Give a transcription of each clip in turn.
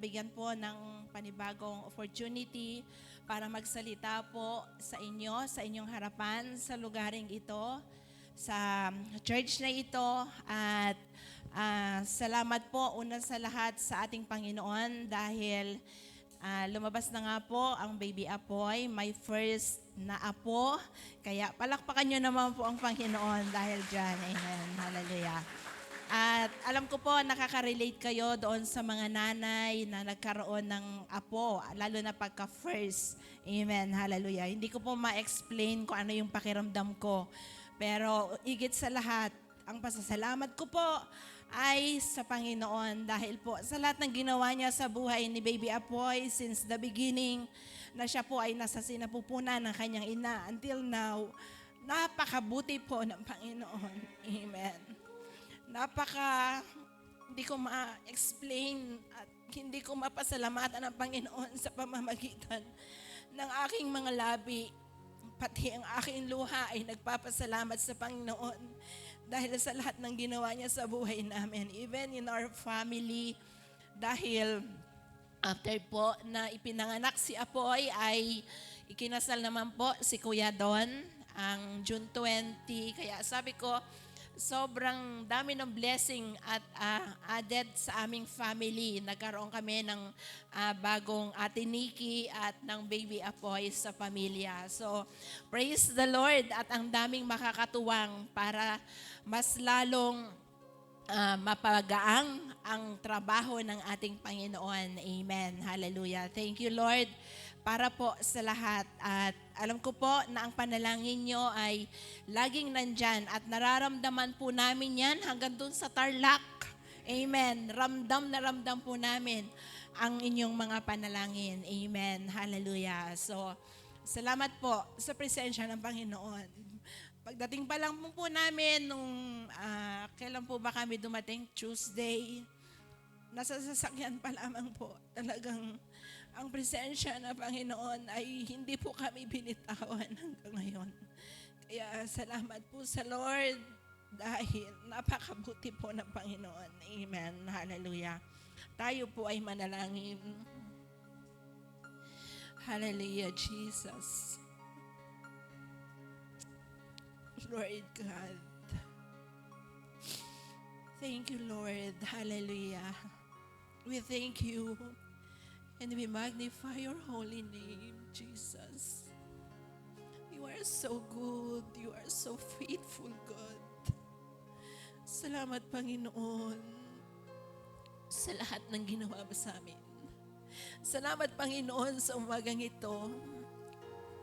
nabigyan po ng panibagong opportunity para magsalita po sa inyong harapan, sa lugaring ito, sa church na ito. At salamat po una sa lahat sa ating Panginoon dahil lumabas na nga po ang baby Apoy, my first na apo. Kaya palakpakan nyo naman po ang Panginoon dahil dyan. Amen. Hallelujah. At alam ko po, nakaka-relate kayo doon sa mga nanay na nagkaroon ng apo, lalo na pagka-first. Amen. Hallelujah. Hindi ko po ma-explain kung ano yung pakiramdam ko. Pero higit sa lahat, ang pasasalamat ko po ay sa Panginoon dahil po sa lahat ng ginawa niya sa buhay ni Baby Apoy since the beginning na siya po ay nasa sinapupunan ng kanyang ina until now, napakabuti po ng Panginoon. Amen. Hindi ko ma-explain at hindi ko mapasalamatan ang Panginoon sa pamamagitan ng aking mga labi. Pati ang aking luha ay nagpapasalamat sa Panginoon dahil sa lahat ng ginawa niya sa buhay namin. Even in our family, dahil after po na ipinanganak si Apoy ay ikinasal naman po si Kuya Don ang June 20. Kaya sabi ko, sobrang dami ng blessing at added sa aming family. Nagkaroon kami ng bagong Ate Nikki at ng Baby Apoy sa pamilya. So, praise the Lord at ang daming makakatuwang para mas lalong mapagaang ang trabaho ng ating Panginoon. Amen. Hallelujah. Thank you, Lord, para po sa lahat. At alam ko po na ang panalangin nyo ay laging nandyan at nararamdaman po namin yan hanggang dun sa Tarlac. Amen. Ramdam na ramdam po namin ang inyong mga panalangin. Amen. Hallelujah. So, salamat po sa presensya ng Panginoon. Pagdating pa lang po namin nung kailan po ba kami dumating? Tuesday. Nasa sasakyan pa lamang po. Talagang ang presensya ng Panginoon ay hindi po kami binitawan hanggang ngayon. Kaya salamat po sa Lord dahil napakabuti po ng Panginoon. Amen. Hallelujah. Tayo po ay manalangin. Hallelujah, Jesus. Lord God. Thank you, Lord. Hallelujah. We thank you. And we magnify your holy name, Jesus. You are so good. You are so faithful, God. Salamat, Panginoon, sa lahat ng ginawa mo sa amin. Salamat, Panginoon, sa umagang ito.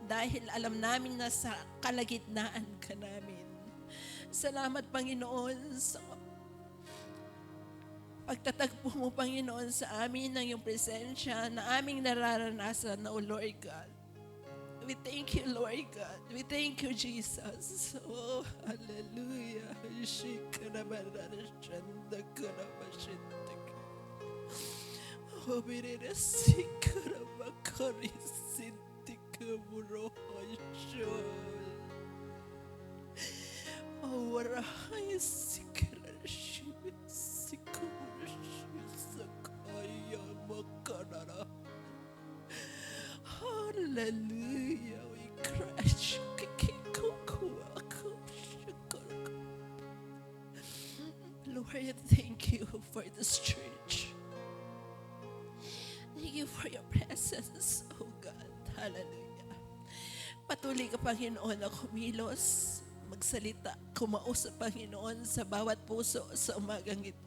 Dahil alam namin na sa kalagitnaan ka namin. Salamat, Panginoon, sa pagtatagpo mo, Panginoon, sa amin ng iyong presensya na aming nararanasan na, O Lord God. We thank you, Lord God. We thank you, Jesus. Oh, hallelujah. Oh, hallelujah. We crash. Lord, thank you for this church. Thank you for your presence, oh God. Hallelujah. Patuloy ka, Panginoon, na kumilos, magsalita, kumausap, Panginoon, sa bawat puso sa umagang ito.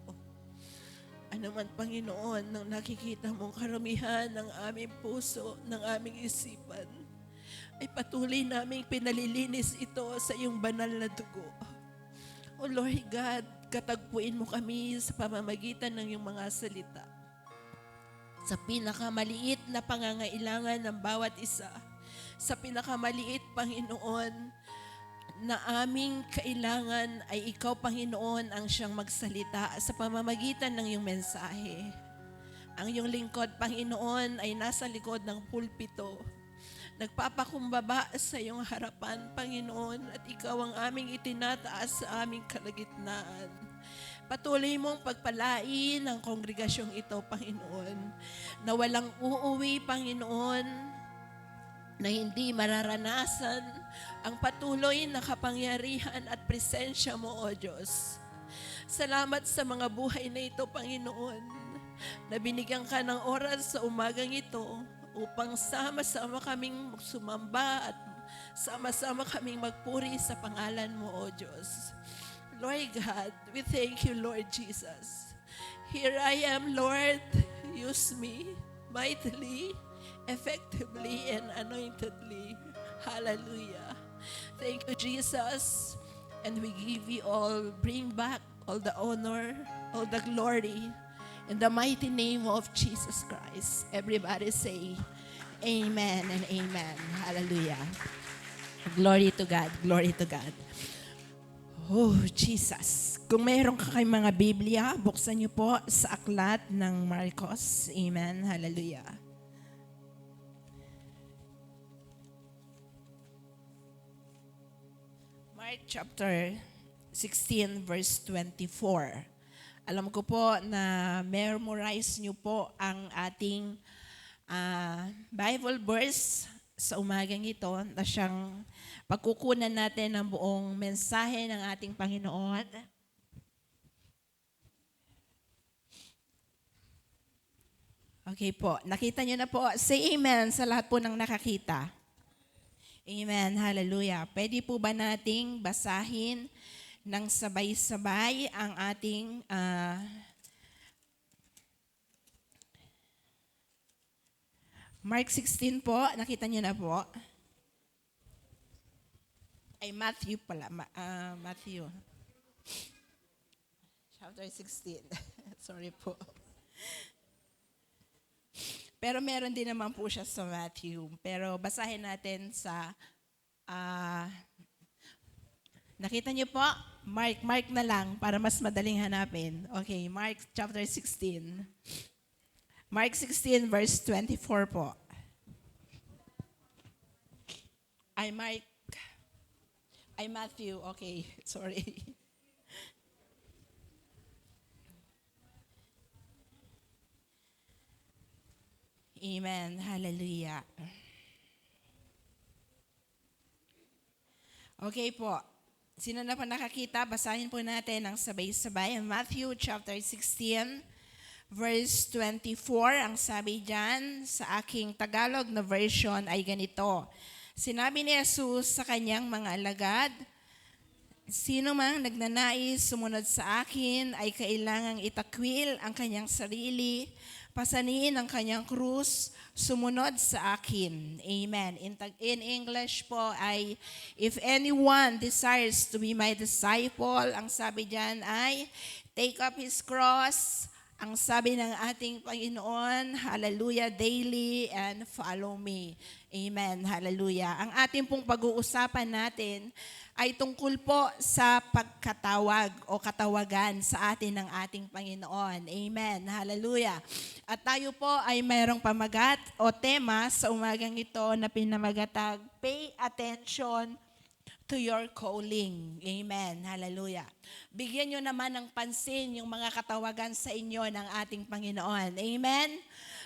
Ano man, Panginoon, nang nakikita mong karamihan ng aming puso, ng aming isipan, ay patuloy naming pinalilinis ito sa iyong banal na dugo. O Lord God, katagpuin mo kami sa pamamagitan ng iyong mga salita. Sa pinakamaliit na pangangailangan ng bawat isa, sa pinakamaliit, Panginoon, na aming kailangan ay ikaw, Panginoon, ang siyang magsalita sa pamamagitan ng iyong mensahe. Ang iyong lingkod, Panginoon, ay nasa likod ng pulpito. Nagpapakumbaba sa iyong harapan, Panginoon, at ikaw ang aming itinataas sa aming kalagitnaan. Patuloy mong pagpalain ang kongregasyong ito, Panginoon. na walang uuwi, Panginoon, na hindi mararanasan ang patuloy na kapangyarihan at presensya mo, O Diyos. Salamat sa mga buhay na ito, Panginoon, na binigyan ka ng oras sa umagang ito upang sama-sama kaming sumamba at sama-sama kaming magpuri sa pangalan mo, O Diyos. Lord God, we thank you, Lord Jesus. Here I am, Lord. Use me mightily, effectively, and anointedly. Hallelujah. Thank you, Jesus. And we give you all, bring back all the honor, all the glory, in the mighty name of Jesus Christ. Everybody say, amen and amen. Hallelujah. Glory to God, glory to God. Oh, Jesus. Kung mayroon ka kayong mga Biblia, buksan niyo po sa aklat ng Marcos. Amen. Hallelujah. Mark chapter 16 verse 24. Alam ko po na memorize niyo po ang ating Bible verse sa umagang ito na siyang pagkukunan natin ng buong mensahe ng ating Panginoon. Okay po, nakita niyo na po. Say amen sa lahat po ng nakakita. Amen, hallelujah. Pwede po ba nating basahin ng sabay-sabay ang ating Mark 16 po, nakita niyo na po. Ay, Matthew pala. Matthew. Chapter 16. Sorry po. Pero meron din naman po siya sa Matthew. Pero basahin natin sa... nakita niyo po? Mark na lang para mas madaling hanapin. Okay, Mark chapter 16. Mark 16 verse 24 po. Matthew. Okay, sorry. Amen. Hallelujah. Okay po. Sino na po nakakita? Basahin po natin ang sabay-sabay. Matthew chapter 16, verse 24. Ang sabi dyan sa aking Tagalog na version ay ganito. Sinabi ni Jesus sa kanyang mga alagad, sino mang nagnanais sumunod sa akin ay kailangang itakwil ang kanyang sarili, pasanin ang kanyang krus, sumunod sa akin. Amen. In English po ay, if anyone desires to be my disciple, ang sabi dyan ay, take up his cross, ang sabi ng ating Panginoon, hallelujah, daily, and follow me. Amen, hallelujah. Ang ating pong pag-uusapan natin ay tungkol po sa pagkatawag o katawagan sa atin ng ating Panginoon. Amen, hallelujah. At tayo po ay mayroong pamagat o tema sa umagang ito na pinamagatag, pay attention to your calling. Amen. Hallelujah. Bigyan nyo naman ng pansin yung mga katawagan sa inyo ng ating Panginoon. Amen.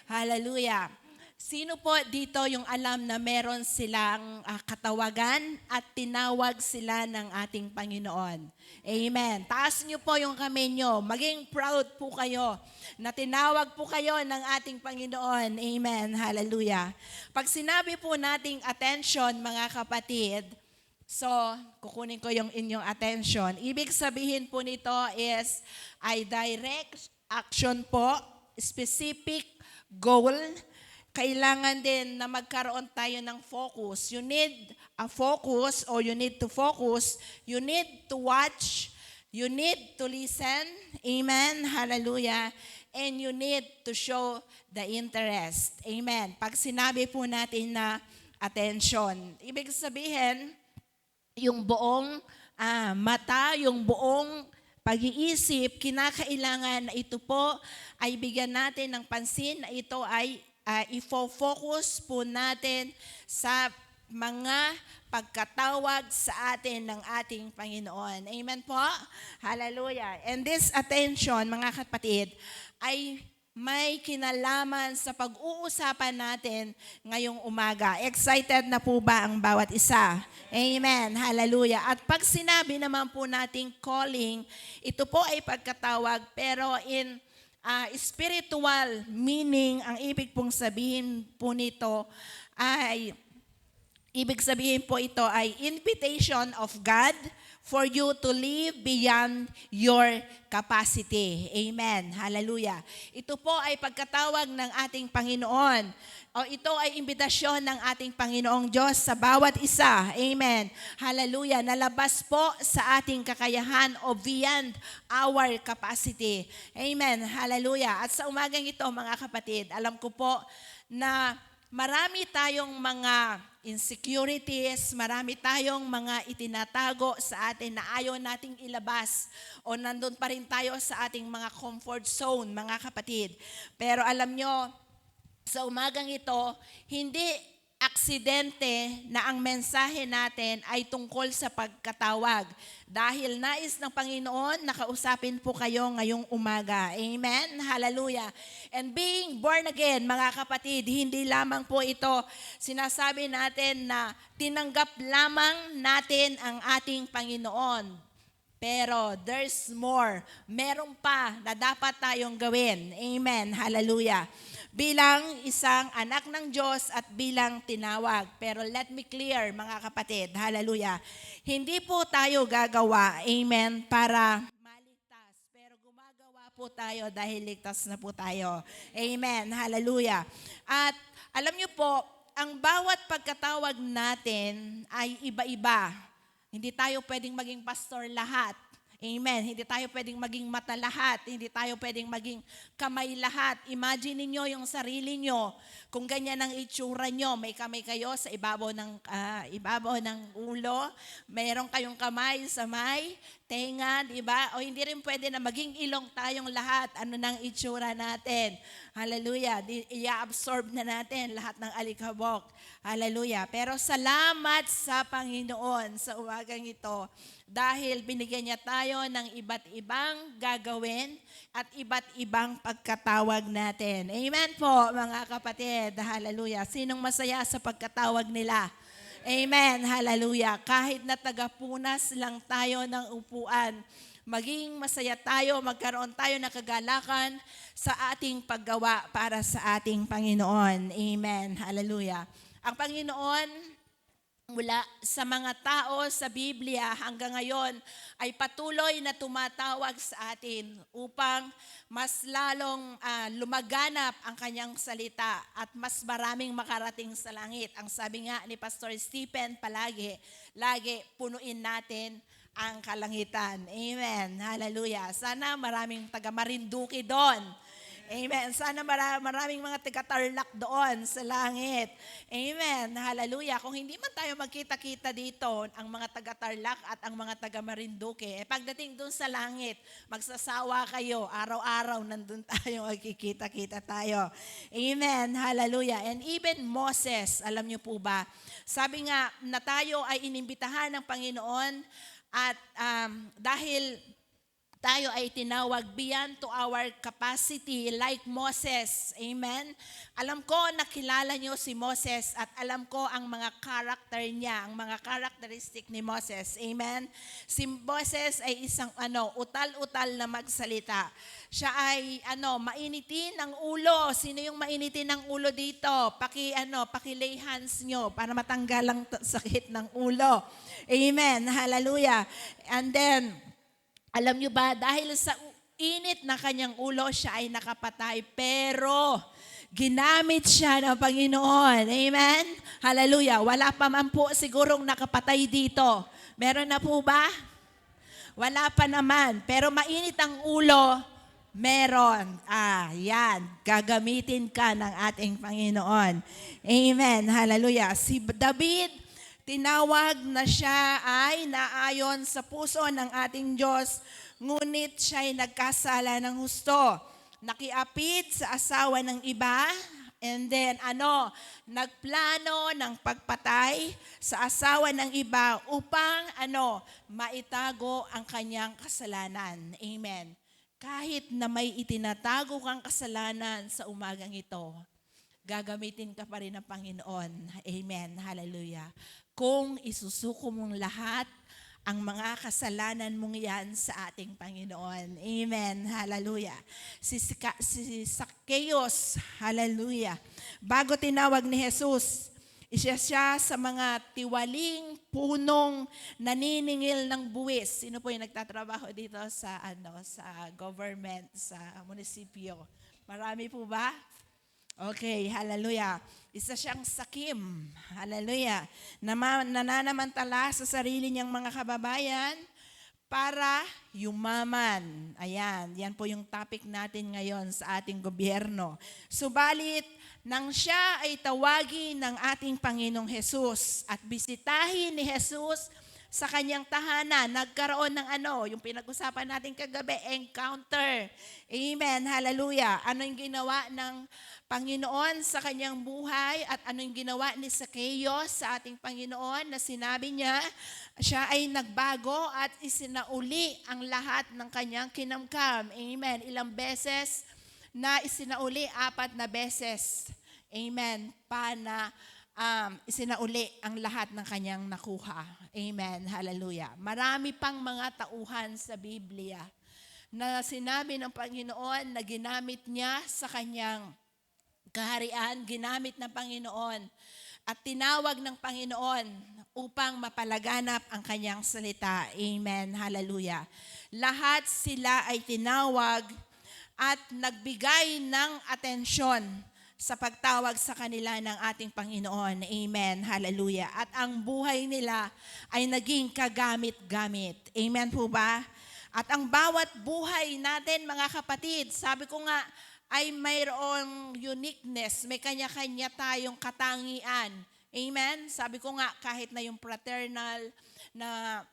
Hallelujah. Sino po dito yung alam na meron silang katawagan at tinawag sila ng ating Panginoon? Amen. Taas nyo po yung kamay nyo. Maging proud po kayo na tinawag po kayo ng ating Panginoon. Amen. Hallelujah. Pag sinabi po nating attention, mga kapatid, so, kukunin ko yung inyong attention. Ibig sabihin po nito is, ay direct action po, specific goal. Kailangan din na magkaroon tayo ng focus. You need a focus or you need to focus. You need to watch. You need to listen. Amen. Hallelujah. And you need to show the interest. Amen. Pag sinabi po natin na attention, ibig sabihin, yung buong mata, yung buong pag-iisip, kinakailangan na ito po ay bigyan natin ng pansin na ito ay ifo-focus po natin sa mga pagkatawag sa atin ng ating Panginoon. Amen po? Hallelujah. And this attention, mga kapatid, ay may kinalaman sa pag-uusapan natin ngayong umaga. Excited na po ba ang bawat isa? Amen. Hallelujah. At pag sinabi naman po nating calling, ito po ay pagkatawag, pero in spiritual meaning, ang ibig pong sabihin po nito ay, ibig sabihin po ito ay invitation of God for you to live beyond your capacity. Amen. Hallelujah. Ito po ay pagkatawag ng ating Panginoon. O ito ay imbitasyon ng ating Panginoong Diyos sa bawat isa. Amen. Hallelujah. Nalabas po sa ating kakayahan o beyond our capacity. Amen. Hallelujah. At sa umagang ito, mga kapatid, alam ko po na marami tayong mga insecurities, marami tayong mga itinatago sa atin na ayaw nating ilabas o nandun pa rin tayo sa ating mga comfort zone, mga kapatid. Pero alam nyo, sa umagang ito, hindi aksidente na ang mensahe natin ay tungkol sa pagkatawag. Dahil nais ng Panginoon, nakausapin po kayo ngayong umaga. Amen? Hallelujah. And being born again, mga kapatid, hindi lamang po ito sinasabi natin na tinanggap lamang natin ang ating Panginoon. Pero there's more. Meron pa na dapat tayong gawin. Amen. Hallelujah. Bilang isang anak ng Diyos at bilang tinawag. Pero let me clear, mga kapatid. Hallelujah. Hindi po tayo gagawa, amen, para maligtas. Pero gumagawa po tayo dahil ligtas na po tayo. Amen. Hallelujah. At alam niyo po, ang bawat pagkatawag natin ay iba-iba. Hindi tayo pwedeng maging pastor lahat. Amen. Hindi tayo pwedeng maging mata lahat. Hindi tayo pwedeng maging kamay lahat. Imagine niyo yung sarili niyo. Kung ganyan ang itsura niyo, may kamay kayo sa ibabaw ng ulo. Mayroon kayong kamay sa may tenga, di ba? O hindi rin pwede na maging ilong tayong lahat. Ano nang itsura natin? Hallelujah. I-absorb na natin lahat ng alikabok. Hallelujah. Pero salamat sa Panginoon sa umagang ito dahil binigyan niya tayo ng iba't ibang gagawin at iba't ibang pagkatawag natin. Amen po, mga kapatid. Hallelujah. Sinong masaya sa pagkatawag nila? Amen. Hallelujah. Kahit na tagapunas lang tayo ng upuan, maging masaya tayo, magkaroon tayo ng kagalakan sa ating paggawa para sa ating Panginoon. Amen. Hallelujah. Ang Panginoon, mula sa mga tao sa Biblia hanggang ngayon ay patuloy na tumatawag sa atin upang mas lalong lumaganap ang kanyang salita at mas maraming makarating sa langit. Ang sabi nga ni Pastor Stephen palagi, punuin natin ang kalangitan. Amen. Hallelujah. Sana maraming taga Marinduque doon. Amen. Sana maraming mga taga-Tarlac doon sa langit. Amen. Hallelujah. Kung hindi man tayo magkita-kita dito, ang mga taga-Tarlac at ang mga taga-Marinduque, pagdating doon sa langit, magsasawa kayo. Araw-araw nandun tayo, magkikita-kita tayo. Amen. Hallelujah. And even Moses, alam niyo po ba, sabi nga na tayo ay inimbitahan ng Panginoon at dahil tayo ay tinawag beyond to our capacity like Moses. Amen? Alam ko nakilala niyo si Moses at alam ko ang mga character niya, ang mga characteristic ni Moses. Amen? Si Moses ay isang utal-utal na magsalita. Siya ay mainitin ang ulo. Sino yung mainitin ang ulo dito? Paki-lay hands nyo para matanggal ang sakit ng ulo. Amen? Hallelujah. And then alam niyo ba, dahil sa init na kanyang ulo, siya ay nakapatay. Pero, ginamit siya ng Panginoon. Amen? Hallelujah. Wala pa man po sigurong nakapatay dito. Meron na po ba? Wala pa naman. Pero mainit ang ulo, meron. Yan. Gagamitin ka ng ating Panginoon. Amen. Hallelujah. Si David, tinawag na siya ay naayon sa puso ng ating Diyos, ngunit siya ay nagkasala ng husto. Nakiapit sa asawa ng iba, and then nagplano ng pagpatay sa asawa ng iba upang maitago ang kanyang kasalanan. Amen. kahit na may itinatago kang kasalanan sa umagang ito, gagamitin ka pa rin ng Panginoon. Amen. Hallelujah. Kung isusuko mong lahat ang mga kasalanan mong yan sa ating Panginoon. Amen. Hallelujah. Si Zacchaeus, hallelujah. Bago tinawag ni Jesus, isa siya sa mga tiwaling punong naniningil ng buwis. Sino po yung nagtatrabaho dito sa sa government, sa munisipyo? Marami po ba? Okay, hallelujah. Isa siyang sakim, hallelujah, na nananamantala sa sarili niyang mga kababayan para yumaman. Ayan, yan po yung topic natin ngayon sa ating gobyerno. Subalit, nang siya ay tawagin ng ating Panginoong Jesus at bisitahin ni Jesus sa kanyang tahanan, nagkaroon ng yung pinag-usapan natin kagabi, encounter. Amen, hallelujah. Ano yung ginawa ng Panginoon sa kanyang buhay at ano yung ginawa ni Zacchaeus sa ating Panginoon na sinabi niya, siya ay nagbago at isinauli ang lahat ng kanyang kinamkam. Amen. Ilang beses na isinauli? 4 na beses. Amen. Isinauli ang lahat ng kanyang nakuha. Amen. Hallelujah. Marami pang mga tauhan sa Biblia na sinabi ng Panginoon na ginamit niya sa kanyang kaharian, ginamit ng Panginoon at tinawag ng Panginoon upang mapalaganap ang kanyang salita. Amen. Hallelujah. Lahat sila ay tinawag at nagbigay ng atensyon sa pagtawag sa kanila ng ating Panginoon. Amen. Hallelujah. At ang buhay nila ay naging kagamit-gamit. Amen po ba? At ang bawat buhay natin, mga kapatid, sabi ko nga, ay mayroong uniqueness. May kanya-kanya tayong katangian. Amen? Sabi ko nga, kahit na yung fraternal na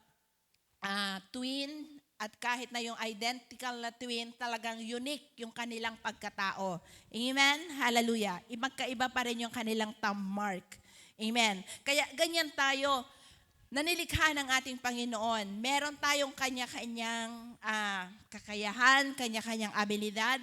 twin at kahit na yung identical na twin, talagang unique yung kanilang pagkatao. Amen? Hallelujah. Magkaiba pa rin yung kanilang thumb mark. Amen? Kaya ganyan tayo. Nanilikha ng ating Panginoon. Meron tayong kanya-kanyang kakayahan, kanya-kanyang abilidad.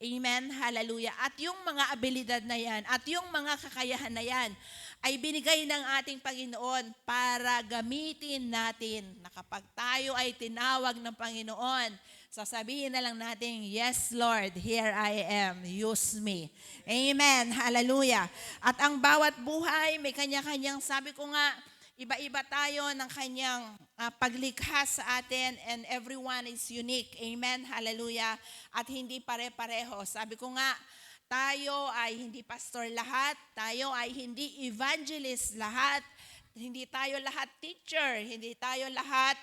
Amen, hallelujah. At yung mga abilidad na yan, at yung mga kakayahan na yan, ay binigay ng ating Panginoon para gamitin natin na kapag tayo ay tinawag ng Panginoon, sasabihin na lang natin, yes Lord, here I am, use me. Amen, hallelujah. At ang bawat buhay, may kanya-kanyang, sabi ko nga, iba-iba tayo ng kanyang paglikha sa atin and everyone is unique. Amen, hallelujah. At hindi pare-pareho. Sabi ko nga, tayo ay hindi pastor lahat, tayo ay hindi evangelist lahat, hindi tayo lahat teacher, hindi tayo lahat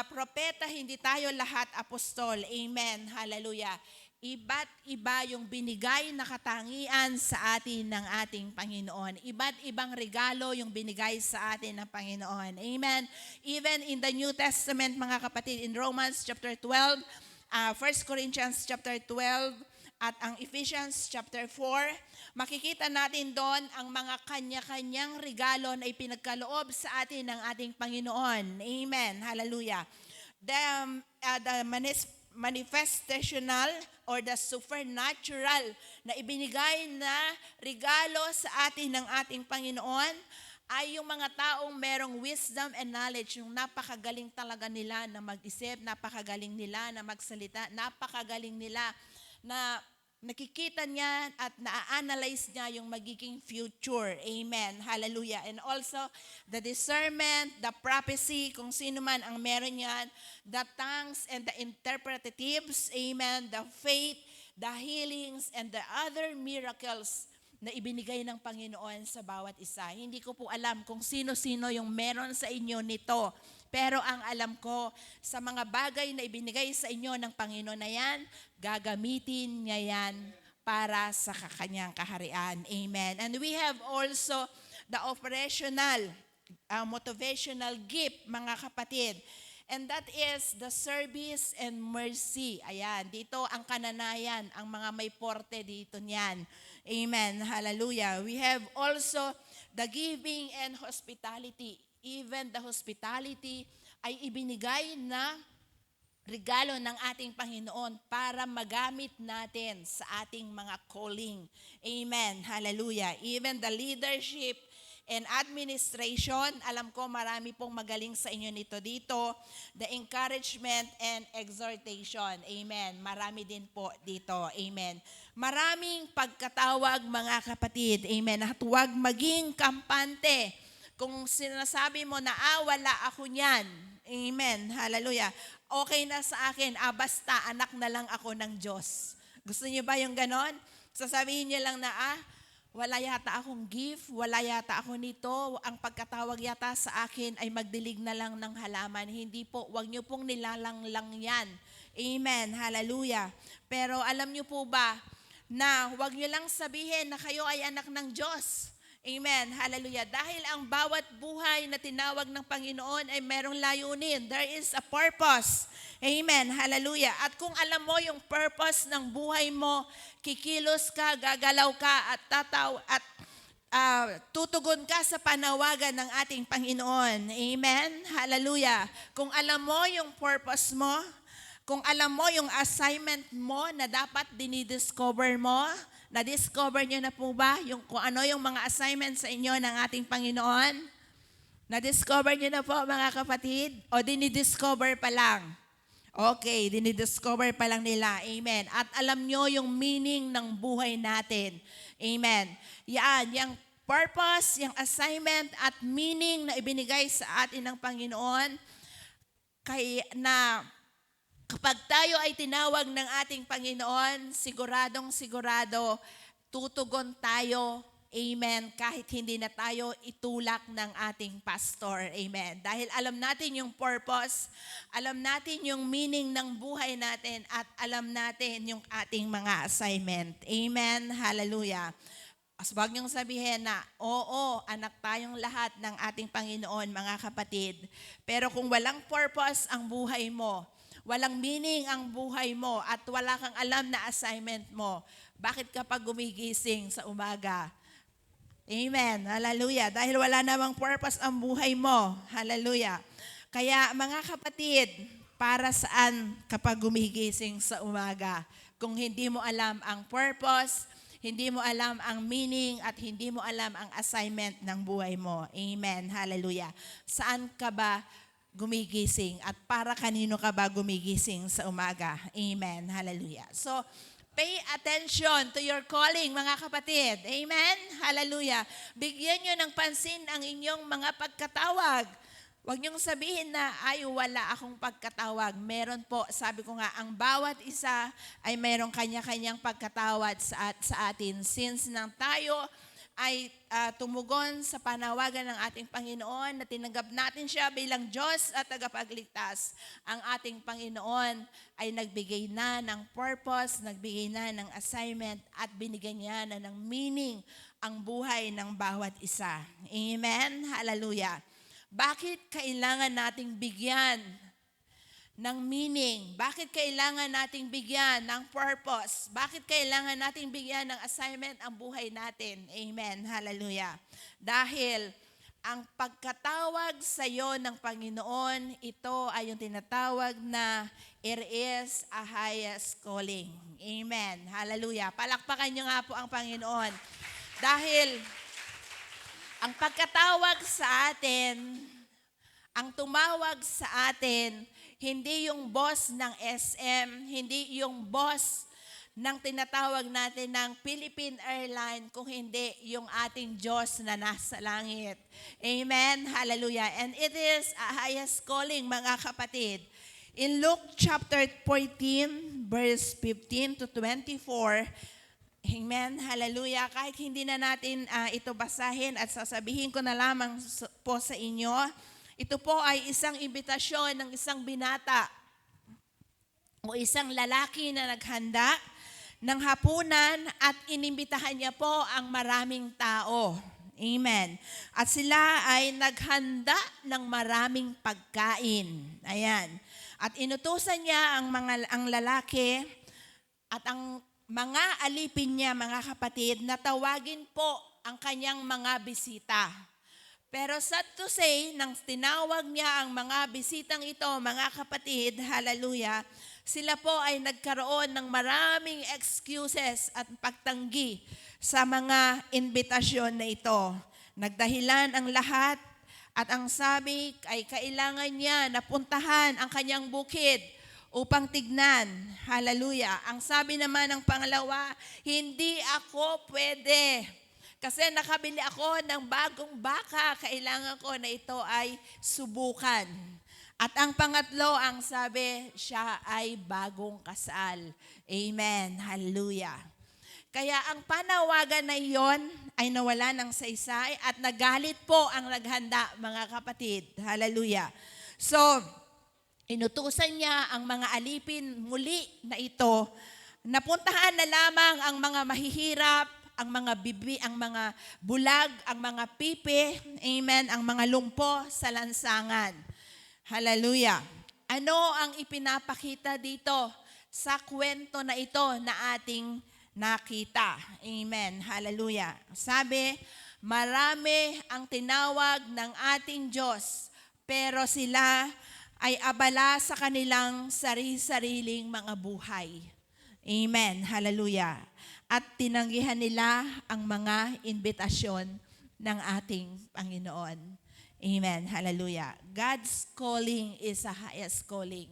propeta, hindi tayo lahat apostol. Amen, hallelujah. Iba't iba yung binigay na katangian sa atin ng ating Panginoon. Iba't ibang regalo yung binigay sa atin ng Panginoon. Amen. Even in the New Testament, mga kapatid, in Romans chapter 12, 1 Corinthians chapter 12, at ang Ephesians chapter 4, makikita natin doon ang mga kanya-kanyang regalo na ipinagkaloob sa atin ng ating Panginoon. Amen. Hallelujah. The manifestational or the supernatural na ibinigay na regalo sa atin ng ating Panginoon ay yung mga taong merong wisdom and knowledge, yung napakagaling talaga nila na mag-isip, napakagaling nila na magsalita, napakagaling nila na nakikita niya at na-analyze niya yung magiging future. Amen. Hallelujah. And also, the discernment, the prophecy, kung sino man ang meron yan, the tongues and the interpretatives, amen, the faith, the healings, and the other miracles na ibinigay ng Panginoon sa bawat isa. Hindi ko po alam kung sino-sino yung meron sa inyo nito. Pero ang alam ko, sa mga bagay na ibinigay sa inyo ng Panginoon na yan, gagamitin niya yan para sa kanyang kaharian. Amen. And we have also the operational, motivational gift, mga kapatid. And that is the service and mercy. Ayan, dito ang kananayan, ang mga may porte dito niyan. Amen. Hallelujah. We have also the giving and hospitality. Even the hospitality ay ibinigay na regalo ng ating Panginoon para magamit natin sa ating mga calling. Amen. Hallelujah. Even the leadership and administration, alam ko marami pong magaling sa inyo nito dito. The encouragement and exhortation. Amen. Marami din po dito. Amen. Maraming pagkatawag mga kapatid. Amen. At huwag maging kampante. Kung sinasabi mo na, wala ako niyan. Amen. Hallelujah. Okay na sa akin, basta anak na lang ako ng Diyos. Gusto niyo ba yung ganon? Sasabihin niyo lang na, wala yata akong gift, wala yata ako nito, ang pagkatawag yata sa akin ay magdilig na lang ng halaman. Hindi po, wag niyo pong nilalang lang yan. Amen. Hallelujah. Pero alam niyo po ba na wag niyo lang sabihin na kayo ay anak ng Diyos. Amen. Hallelujah. Dahil ang bawat buhay na tinawag ng Panginoon ay merong layunin. There is a purpose. Amen. Hallelujah. At kung alam mo yung purpose ng buhay mo, kikilos ka, gagalaw ka, at tutugon ka sa panawagan ng ating Panginoon. Amen. Hallelujah. Kung alam mo yung purpose mo, kung alam mo yung assignment mo na dapat dinidiscover mo, na-discover nyo na po ba kung ano yung mga assignment sa inyo ng ating Panginoon? Na-discover nyo na po mga kapatid? O dinidiscover pa lang? Okay, dinidiscover pa lang nila. Amen. At alam nyo yung meaning ng buhay natin. Amen. Yan, yung purpose, yung assignment at meaning na ibinigay sa atin ng Panginoon na kapag tayo ay tinawag ng ating Panginoon, siguradong sigurado, tutugon tayo, amen, kahit hindi na tayo itulak ng ating pastor, amen. Dahil alam natin yung purpose, alam natin yung meaning ng buhay natin, at alam natin yung ating mga assignment. Amen, hallelujah. Huwag niyong sabihin na, oo, anak tayong lahat ng ating Panginoon, mga kapatid. Pero kung walang purpose ang buhay mo, walang meaning ang buhay mo at wala kang alam na assignment mo, bakit ka pa gumigising sa umaga? Amen. Hallelujah. Dahil wala namang purpose ang buhay mo. Hallelujah. Kaya mga kapatid, para saan ka pa gumigising sa umaga? Kung hindi mo alam ang purpose, hindi mo alam ang meaning, at hindi mo alam ang assignment ng buhay mo. Amen. Hallelujah. Saan ka ba gumigising at para kanino ka ba gumigising sa umaga? Amen. Hallelujah. So, pay attention to your calling, mga kapatid. Amen. Hallelujah. Bigyan nyo ng pansin ang inyong mga pagkatawag. Huwag niyong sabihin na, wala akong pagkatawag. Meron po, sabi ko nga, ang bawat isa ay merong kanya-kanyang pagkatawad sa atin. Since nang tayo ay tumugon sa panawagan ng ating Panginoon na tinanggap natin siya bilang Diyos at tagapagligtas, ang ating Panginoon ay nagbigay na ng purpose, nagbigay na ng assignment, at binigyan niya na ng meaning ang buhay ng bawat isa. Amen? Hallelujah. Bakit kailangan nating bigyan ng meaning? Bakit kailangan nating bigyan ng purpose? Bakit kailangan nating bigyan ng assignment ang buhay natin? Amen. Hallelujah. Dahil ang pagkatawag sa iyo ng Panginoon, ito ay yung tinatawag na it is a highest calling. Amen. Hallelujah. Palakpakan niyo nga po ang Panginoon. Dahil ang pagkatawag sa atin, ang tumawag sa atin, hindi yung boss ng SM, hindi yung boss ng tinatawag natin ng Philippine Airlines, kung hindi yung ating Diyos na nasa langit. Amen? Hallelujah. And it is a highest calling, mga kapatid. In Luke chapter 14, verse 15 to 24, amen, hallelujah. Kahit hindi na natin ito basahin at sasabihin ko na lamang po sa inyo, ito po ay isang imbitasyon ng isang binata o isang lalaki na naghanda ng hapunan at inimbitahan niya po ang maraming tao. Amen. At sila ay naghanda ng maraming pagkain. Ayan. At inutusan niya ang lalaki at ang mga alipin niya, mga kapatid, na tawagin po ang kanyang mga bisita. Pero sad to say, nang tinawag niya ang mga bisitang ito, mga kapatid, hallelujah, sila po ay nagkaroon ng maraming excuses at pagtanggi sa mga invitasyon na ito. Nagdahilan ang lahat at ang sabi ay kailangan niya na puntahan ang kanyang bukid upang tignan. Hallelujah. Ang sabi naman ng pangalawa, hindi ako pwede. Kasi nakabili ako ng bagong baka, kailangan ko na ito ay subukan. At ang pangatlo, ang sabi, siya ay bagong kasal. Amen. Hallelujah. Kaya ang panawagan na iyon ay nawala ng saysay at nagalit po ang naghanda, mga kapatid. Hallelujah. So, inutusan niya ang mga alipin muli na ito, napuntahan na lamang ang mga mahihirap, ang mga ang mga bulag, ang mga pipi, amen, ang mga lumpo sa lansangan. Hallelujah. Ano ang ipinapakita dito sa kwento na ito na ating nakita? Amen. Hallelujah. Sabi, marami ang tinawag ng ating Diyos, pero sila ay abala sa kanilang sarili-sariling mga buhay. Amen. Hallelujah. At tinanggihan nila ang mga invitasyon ng ating Panginoon. Amen. Hallelujah. God's calling is the highest calling.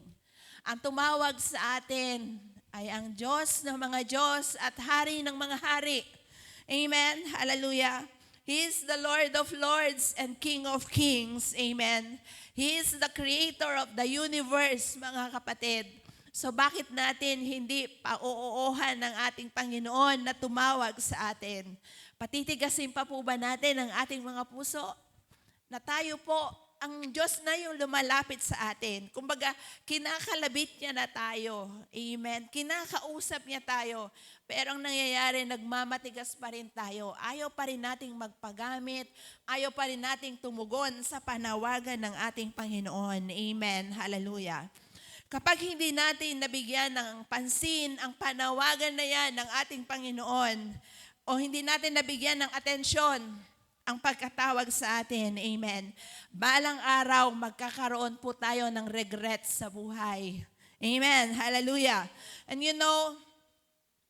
Ang tumawag sa atin ay ang Diyos ng mga Diyos at Hari ng mga hari. Amen. Hallelujah. He is the Lord of Lords and King of Kings. Amen. He is the Creator of the universe, mga kapatid. So bakit natin hindi pauuohan ng ating Panginoon na tumawag sa atin? Patitigasin pa po ba natin ang ating mga puso? Na tayo po, ang Diyos na yung lumalapit sa atin. Kumbaga, kinakalabit niya na tayo. Amen. Kinakausap niya tayo. Pero ang nangyayari, nagmamatigas pa rin tayo. Ayaw pa rin nating magpagamit. Ayaw pa rin nating tumugon sa panawagan ng ating Panginoon. Amen. Hallelujah. Kapag hindi natin nabigyan ng pansin ang panawagan na yan ng ating Panginoon, o hindi natin nabigyan ng atensyon ang pagkatawag sa atin, amen, balang araw magkakaroon po tayo ng regrets sa buhay. Amen. Hallelujah. And you know,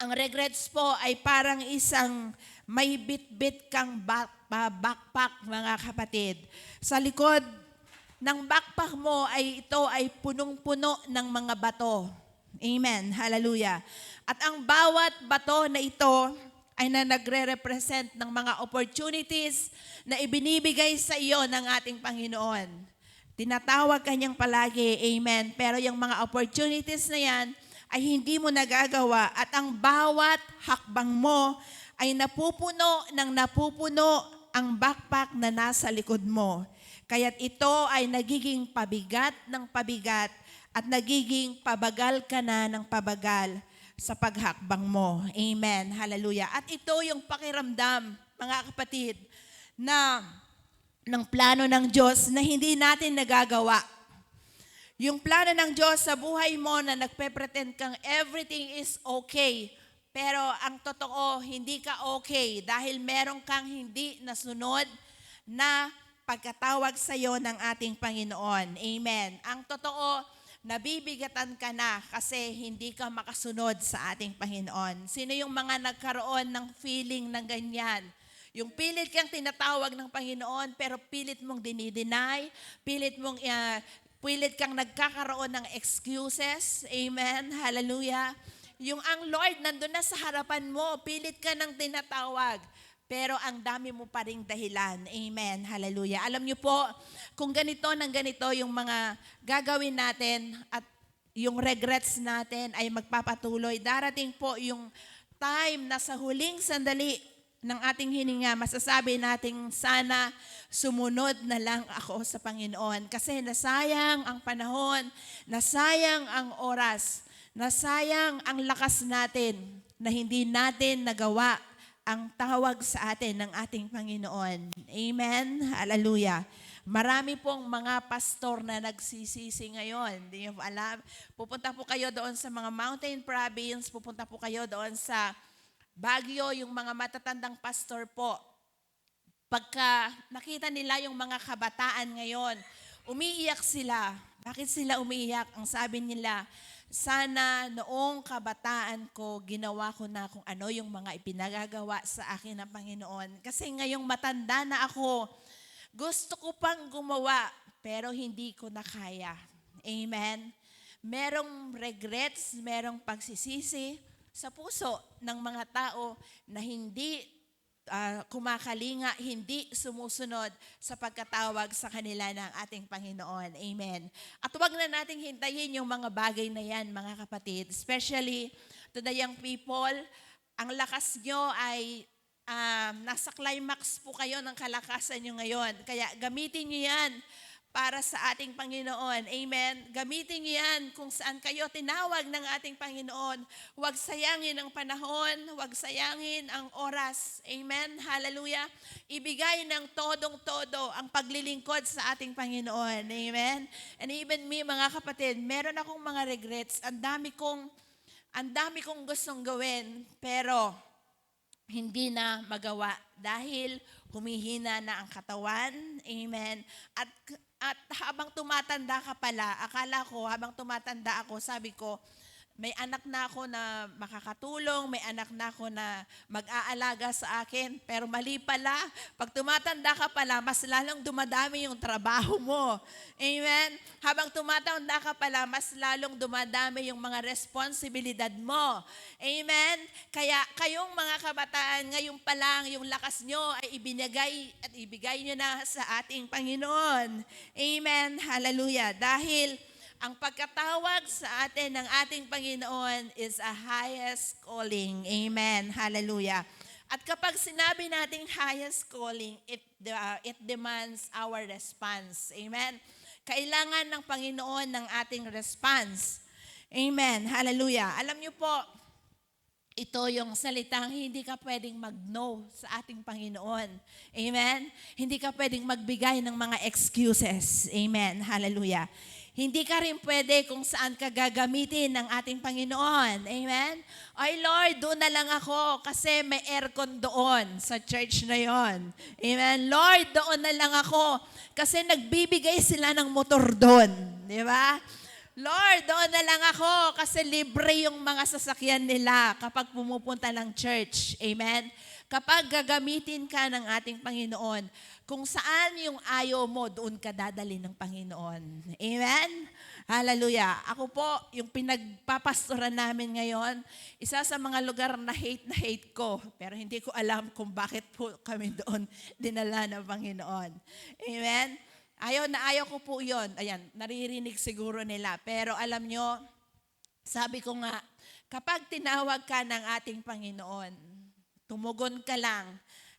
ang regrets po ay parang isang may bit-bit kang backpack, mga kapatid. Sa likod ng backpack mo ay ito ay punong-puno ng mga bato. Amen. Hallelujah. At ang bawat bato na ito ay na nagre-represent ng mga opportunities na ibinibigay sa iyo ng ating Panginoon. Tinatawag kanyang palagi, amen. Pero yung mga opportunities na yan ay hindi mo nagagawa at ang bawat hakbang mo ay napupuno ang backpack na nasa likod mo. Kaya't ito ay nagiging pabigat ng pabigat at nagiging pabagal ka na ng pabagal sa paghakbang mo. Amen. Hallelujah. At ito yung pakiramdam, mga kapatid, na ng plano ng Diyos na hindi natin nagagawa. Yung plano ng Diyos sa buhay mo na nagpe-pretend kang everything is okay, pero ang totoo, hindi ka okay dahil meron kang hindi nasunod na pagkatawag sa iyo ng ating Panginoon. Amen. Ang totoo, nabibigatan ka na kasi hindi ka makasunod sa ating Panginoon. Sino yung mga nagkaroon ng feeling ng ganyan? Yung pilit kang tinatawag ng Panginoon pero pilit mong dinideny, pilit kang nagkakaroon ng excuses. Amen. Hallelujah. Yung ang Lord nandun na sa harapan mo, pilit ka nang tinatawag. Pero ang dami mo pa ring dahilan. Amen. Hallelujah. Alam niyo po, kung ganito yung mga gagawin natin at yung regrets natin ay magpapatuloy, darating po yung time na sa huling sandali ng ating hininga, masasabi natin sana sumunod na lang ako sa Panginoon. Kasi nasayang ang panahon, nasayang ang oras, nasayang ang lakas natin na hindi natin nagawa ang tawag sa atin ng ating Panginoon. Amen? Hallelujah. Marami pong mga pastor na nagsisisi ngayon. Hindi niyo alam. Pupunta po kayo doon sa mga mountain province, pupunta po kayo doon sa Baguio, yung mga matatandang pastor po. Pagka nakita nila yung mga kabataan ngayon, umiiyak sila. Bakit sila umiiyak? Ang sabi nila, sana noong kabataan ko, ginawa ko na kung ano yung mga ipinagagawa sa akin ng Panginoon. Kasi ngayong matanda na ako, gusto ko pang gumawa, pero hindi ko na kaya. Amen? Merong regrets, merong pagsisisi sa puso ng mga tao na hindi kumakalinga, hindi sumusunod sa pagkatawag sa kanila ng ating Panginoon. Amen. At huwag na nating hintayin yung mga bagay na yan, mga kapatid. Especially to the young people, ang lakas nyo ay nasa climax po kayo ng kalakasan nyo ngayon. Kaya gamitin nyo yan para sa ating Panginoon. Amen. Gamitin niyo yan kung saan kayo tinawag ng ating Panginoon. Huwag sayangin ang panahon, huwag sayangin ang oras. Amen. Hallelujah. Ibigay ng todong-todo ang paglilingkod sa ating Panginoon. Amen. And even me, mga kapatid, meron akong mga regrets. Ang dami kong gustong gawin, pero hindi na magawa dahil humihina na ang katawan. Amen. At habang tumatanda ka pala, akala ko habang tumatanda ako, sabi ko, may anak na ako na makakatulong, may anak na ako na mag-aalaga sa akin. Pero mali pala, pag tumatanda ka pala, mas lalong dumadami yung trabaho mo. Amen? Habang tumatanda ka pala, mas lalong dumadami yung mga responsibilidad mo. Amen? Kaya kayong mga kabataan, ngayon pa lang, yung lakas nyo ay ibigay nyo na sa ating Panginoon. Amen? Hallelujah. Dahil ang pagkatawag sa atin ng ating Panginoon is a highest calling. Amen. Hallelujah. At kapag sinabi nating highest calling, it demands our response. Amen. Kailangan ng Panginoon ng ating response. Amen. Hallelujah. Alam niyo po, ito yung salitang hindi ka pwedeng mag-no sa ating Panginoon. Amen? Hindi ka pwedeng magbigay ng mga excuses. Amen. Hallelujah. Hindi ka rin pwede kung saan ka gagamitin ng ating Panginoon. Amen? Ay Lord, doon na lang ako kasi may aircon doon sa church na yon. Amen? Lord, doon na lang ako kasi nagbibigay sila ng motor doon. Di ba? Lord, doon na lang ako kasi libre yung mga sasakyan nila kapag pumupunta ng church. Amen? Kapag gagamitin ka ng ating Panginoon, kung saan yung ayaw mo, doon ka dadali ng Panginoon. Amen? Hallelujah. Ako po, yung pinagpapastoran namin ngayon, isa sa mga lugar na hate ko. Pero hindi ko alam kung bakit po kami doon dinala ng Panginoon. Amen? Ayaw ko po yun. Ayan, naririnig siguro nila. Pero alam nyo, sabi ko nga, kapag tinawag ka ng ating Panginoon, tumugon ka lang.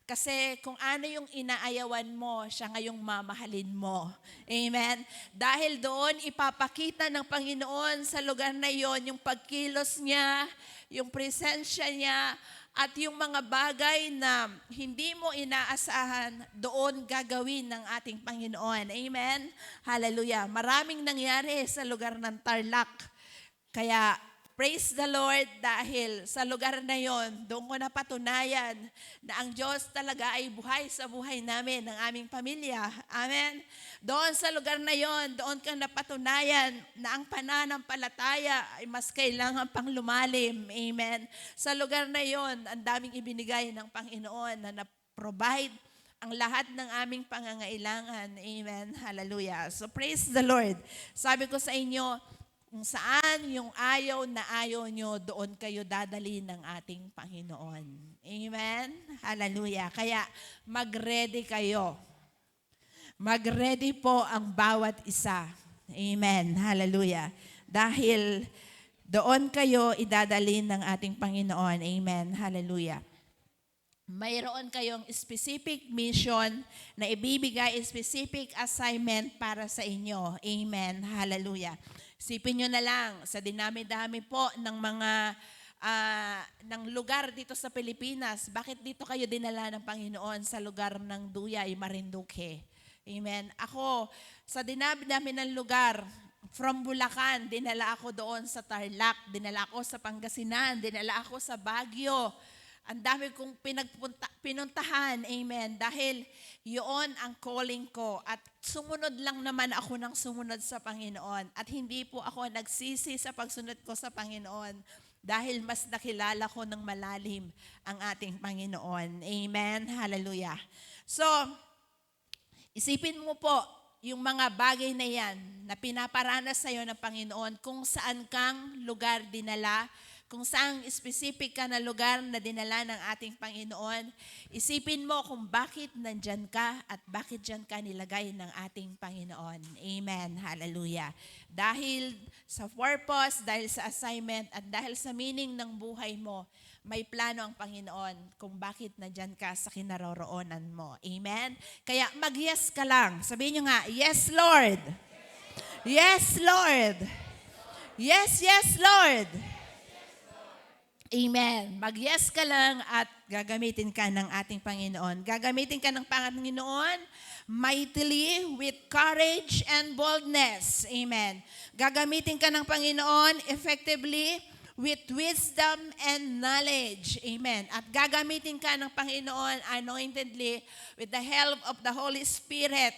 Kasi kung ano yung inaayawan mo, siya ngayong mamahalin mo. Amen? Dahil doon, ipapakita ng Panginoon sa lugar na yon yung pagkilos niya, yung presensya niya, at yung mga bagay na hindi mo inaasahan, doon gagawin ng ating Panginoon. Amen? Hallelujah. Maraming nangyari sa lugar ng Tarlac. Kaya, praise the Lord dahil sa lugar na yon, doon ko napatunayan na ang Diyos talaga ay buhay sa buhay namin, ng aming pamilya. Amen? Doon sa lugar na yon, doon ka napatunayan na ang pananampalataya ay mas kailangan pang lumalim. Amen? Sa lugar na yon, ang daming ibinigay ng Panginoon na na-provide ang lahat ng aming pangangailangan. Amen? Hallelujah. So praise the Lord. Sabi ko sa inyo, kung saan yung ayaw na ayaw nyo, doon kayo dadali ng ating Panginoon. Amen? Hallelujah. Kaya mag-ready kayo. Mag-ready po ang bawat isa. Amen? Hallelujah. Dahil doon kayo idadali ng ating Panginoon. Amen? Hallelujah. Mayroon kayong specific mission na ibibigay, specific assignment para sa inyo. Amen? Hallelujah. Sipin nyo na lang, sa dinami-dami po ng mga ng lugar dito sa Pilipinas, bakit dito kayo dinala ng Panginoon sa lugar ng Duyay, Marinduque? Amen. Ako, sa dinami-dami ng lugar, from Bulacan, dinala ako doon sa Tarlac, dinala ako sa Pangasinan, dinala ako sa Baguio, Ang dami kong pinuntahan, amen, dahil yun ang calling ko at sumunod lang naman ako ng sumunod sa Panginoon at hindi po ako nagsisi sa pagsunod ko sa Panginoon dahil mas nakilala ko ng malalim ang ating Panginoon. Amen, hallelujah. So, isipin mo po yung mga bagay na yan na pinaparanas sa iyo ng Panginoon kung saan kang lugar dinala, kung saan specific ka na lugar na dinala ng ating Panginoon, isipin mo kung bakit nandyan ka at bakit dyan ka nilagay ng ating Panginoon. Amen. Hallelujah. Dahil sa purpose, dahil sa assignment, at dahil sa meaning ng buhay mo, may plano ang Panginoon kung bakit nandyan ka sa kinaroroonan mo. Amen? Kaya mag-yes ka lang. Sabihin nyo nga, yes, Lord. Yes, Lord. Yes, yes, Lord. Amen. Mag-yes ka lang at gagamitin ka ng ating Panginoon. Gagamitin ka ng Panginoon mightily with courage and boldness. Amen. Gagamitin ka ng Panginoon effectively with wisdom and knowledge. Amen. At gagamitin ka ng Panginoon anointedly with the help of the Holy Spirit.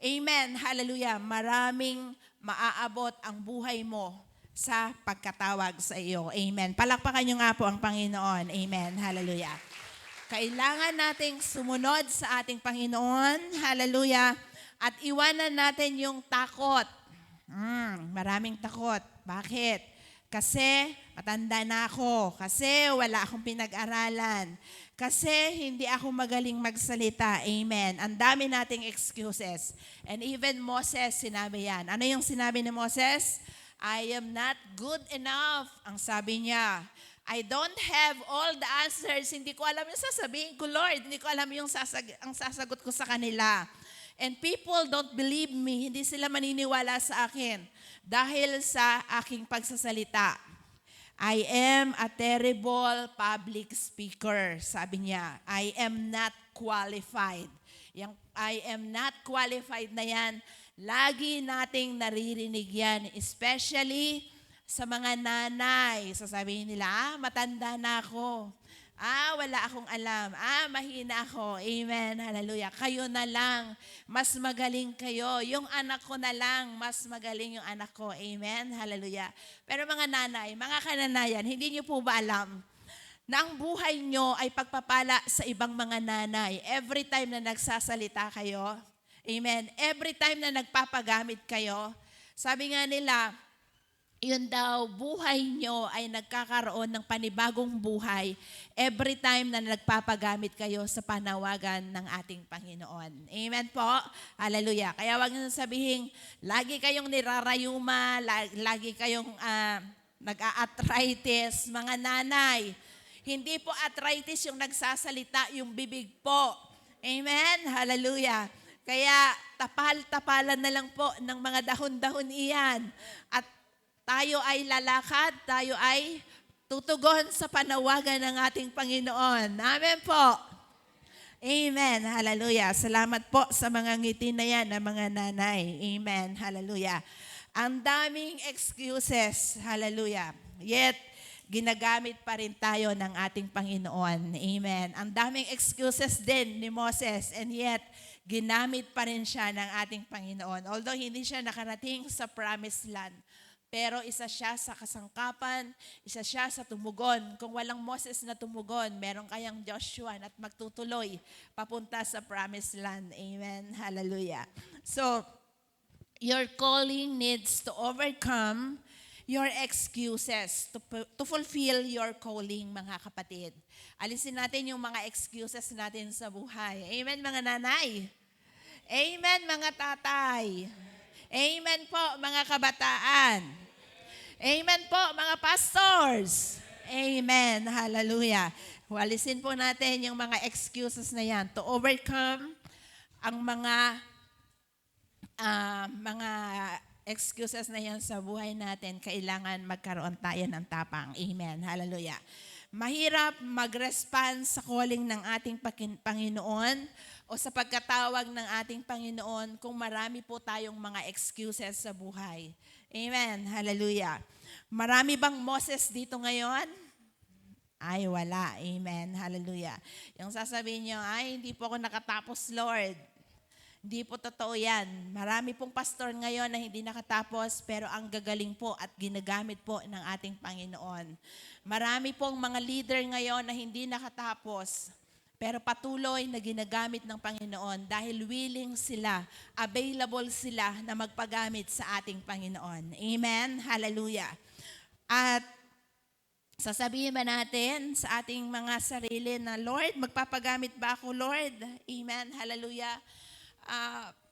Amen. Hallelujah. Maraming maaabot ang buhay mo sa pagkatawag sa iyo. Amen. Palakpakan niyo nga po ang Panginoon. Amen. Hallelujah. Kailangan nating sumunod sa ating Panginoon. Hallelujah. At iwanan natin yung takot. Maraming takot. Bakit? Kasi matanda na ako. Kasi wala akong pinag-aralan. Kasi hindi ako magaling magsalita. Amen. Ang dami nating excuses. And even Moses, sinabi yan. Ano yung sinabi ni Moses? I am not good enough. Ang sabi niya, I don't have all the answers. Hindi ko alam yung sasabihin ko, Lord. Hindi ko alam yung ang sasagot ko sa kanila. And people don't believe me. Hindi sila maniniwala sa akin dahil sa aking pagsasalita. I am a terrible public speaker. Sabi niya, I am not qualified. Yung I am not qualified na yan, lagi nating naririnig yan, especially sa mga nanay. Sasabihin nila, matanda na ako. Wala akong alam. Mahina ako. Amen. Hallelujah. Kayo na lang. Mas magaling kayo. Yung anak ko na lang, mas magaling yung anak ko. Amen. Hallelujah. Pero mga nanay, mga kananayan, hindi niyo po ba alam na ang buhay nyo ay pagpapala sa ibang mga nanay? Every time na nagsasalita kayo, amen. Every time na nagpapagamit kayo, sabi nga nila, yun daw, buhay nyo ay nagkakaroon ng panibagong buhay every time na nagpapagamit kayo sa panawagan ng ating Panginoon. Amen po? Hallelujah. Kaya wag nyo sabihin, lagi kayong nirarayuma, lagi kayong nag-a-arthritis, mga nanay. Hindi po arthritis yung nagsasalita, yung bibig po. Amen? Hallelujah. Kaya tapal-tapalan na lang po ng mga dahon-dahon iyan. At tayo ay lalakad, tayo ay tutugon sa panawagan ng ating Panginoon. Amen po. Amen. Hallelujah. Salamat po sa mga ngiti na yan ng mga nanay. Amen. Hallelujah. Ang daming excuses. Hallelujah. Yet, ginagamit pa rin tayo ng ating Panginoon. Amen. Ang daming excuses din ni Moses, and yet, ginamit pa rin siya ng ating Panginoon. Although hindi siya nakarating sa promised land, pero isa siya sa kasangkapan, isa siya sa tumugon. Kung walang Moses na tumugon, meron kayang Joshua at magtutuloy papunta sa promised land. Amen. Hallelujah. So, your calling needs to overcome your excuses to fulfill your calling, mga kapatid. Alisin natin yung mga excuses natin sa buhay. Amen, mga nanay. Amen, mga tatay. Amen po, mga kabataan. Amen po, mga pastors. Amen. Hallelujah. Walisin po natin yung mga excuses na yan to overcome ang mga excuses na yan sa buhay natin. Kailangan magkaroon tayo ng tapang. Amen. Hallelujah. Mahirap mag-respond sa calling ng ating Panginoon o sa pagkatawag ng ating Panginoon kung marami po tayong mga excuses sa buhay. Amen. Hallelujah. Marami bang Moses dito ngayon? Ay, wala. Amen. Hallelujah. Yung sasabihin nyo, ay, hindi po ako nakatapos, Lord. Hindi po totoo yan. Marami pong pastor ngayon na hindi nakatapos, pero ang gagaling po at ginagamit po ng ating Panginoon. Marami pong mga leader ngayon na hindi nakatapos, pero patuloy na ginagamit ng Panginoon dahil willing sila, available sila na magpagamit sa ating Panginoon. Amen? Hallelujah. At sasabihin ba natin sa ating mga sarili na, Lord, magpapagamit ba ako, Lord? Amen? Hallelujah.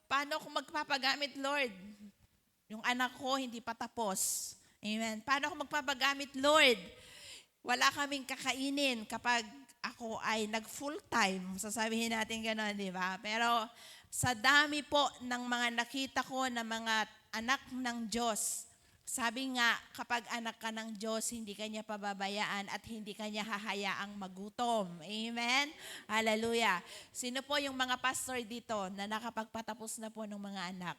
Paano ako magpapagamit, Lord? Yung anak ko hindi pa tapos. Amen. Paano ako magpapagamit, Lord? Wala kaming kakainin kapag ako ay nag-full time. Sasabihin natin gano'n, di ba? Pero sa dami po ng mga nakita ko na mga anak ng Diyos, sabi nga, kapag anak ka ng Diyos, hindi ka niya pababayaan at hindi ka niya hahayaang magutom. Amen? Hallelujah. Sino po yung mga pastor dito na nakapagpatapos na po ng mga anak?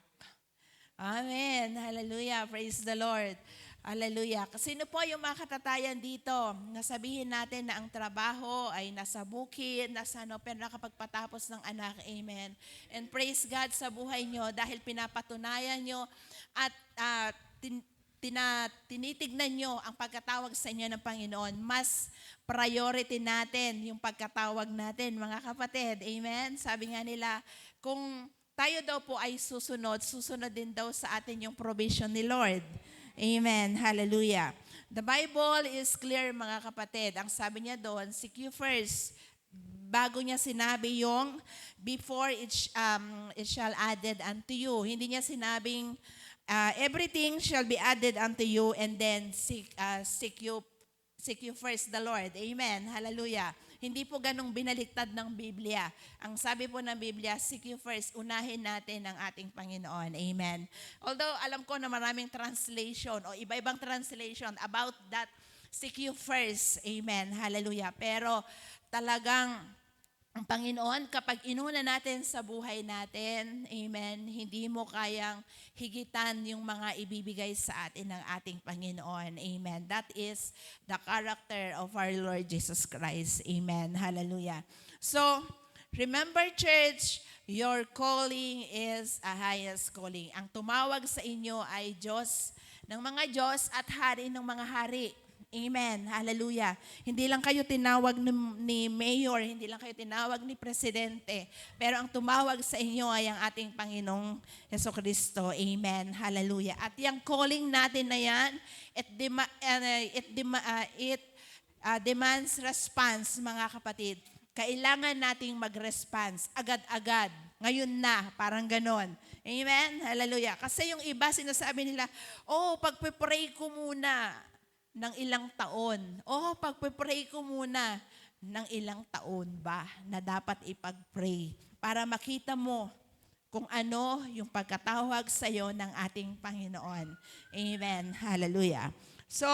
Amen. Hallelujah. Praise the Lord. Hallelujah. Sino po yung mga katatayan dito na sabihin natin na ang trabaho ay nasa bukid, nasa pero nakapagpatapos ng anak. Amen. And praise God sa buhay nyo dahil pinapatunayan nyo at tinitignan nyo ang pagkatawag sa inyo ng Panginoon. Mas priority natin yung pagkatawag natin, mga kapatid. Amen? Sabi nga nila, kung tayo daw po ay susunod din daw sa atin yung provision ni Lord. Amen. Hallelujah. The Bible is clear, mga kapatid. Ang sabi niya doon, seek you first. Bago niya sinabi yung before it shall added unto you. Hindi niya sinabing everything shall be added unto you and then seek you first the Lord. Amen. Hallelujah. Hindi po ganong binaliktad ng Biblia. Ang sabi po ng Biblia, seek you first, unahin natin ang ating Panginoon. Amen. Although alam ko na maraming translation o iba-ibang translation about that, seek you first. Amen. Hallelujah. Pero talagang ang Panginoon, kapag inuna natin sa buhay natin, amen, hindi mo kayang higitan yung mga ibibigay sa atin ng ating Panginoon. Amen. That is the character of our Lord Jesus Christ. Amen. Hallelujah. So, remember, church, your calling is a highest calling. Ang tumawag sa inyo ay Diyos ng mga Diyos at Hari ng mga Hari. Amen. Hallelujah. Hindi lang kayo tinawag ni Mayor, hindi lang kayo tinawag ni Presidente, pero ang tumawag sa inyo ay ang ating Panginoong Jesucristo. Amen. Hallelujah. At yung calling natin na yan, it demands response, mga kapatid. Kailangan nating mag-response agad-agad. Ngayon na, parang ganon. Amen. Hallelujah. Kasi yung iba sinasabi nila, pagpe-pray ko muna ng ilang taon. Pagpe-pray ko muna ng ilang taon ba na dapat ipag-pray para makita mo kung ano yung pagkatawag sa iyo ng ating Panginoon. Amen. Hallelujah. So,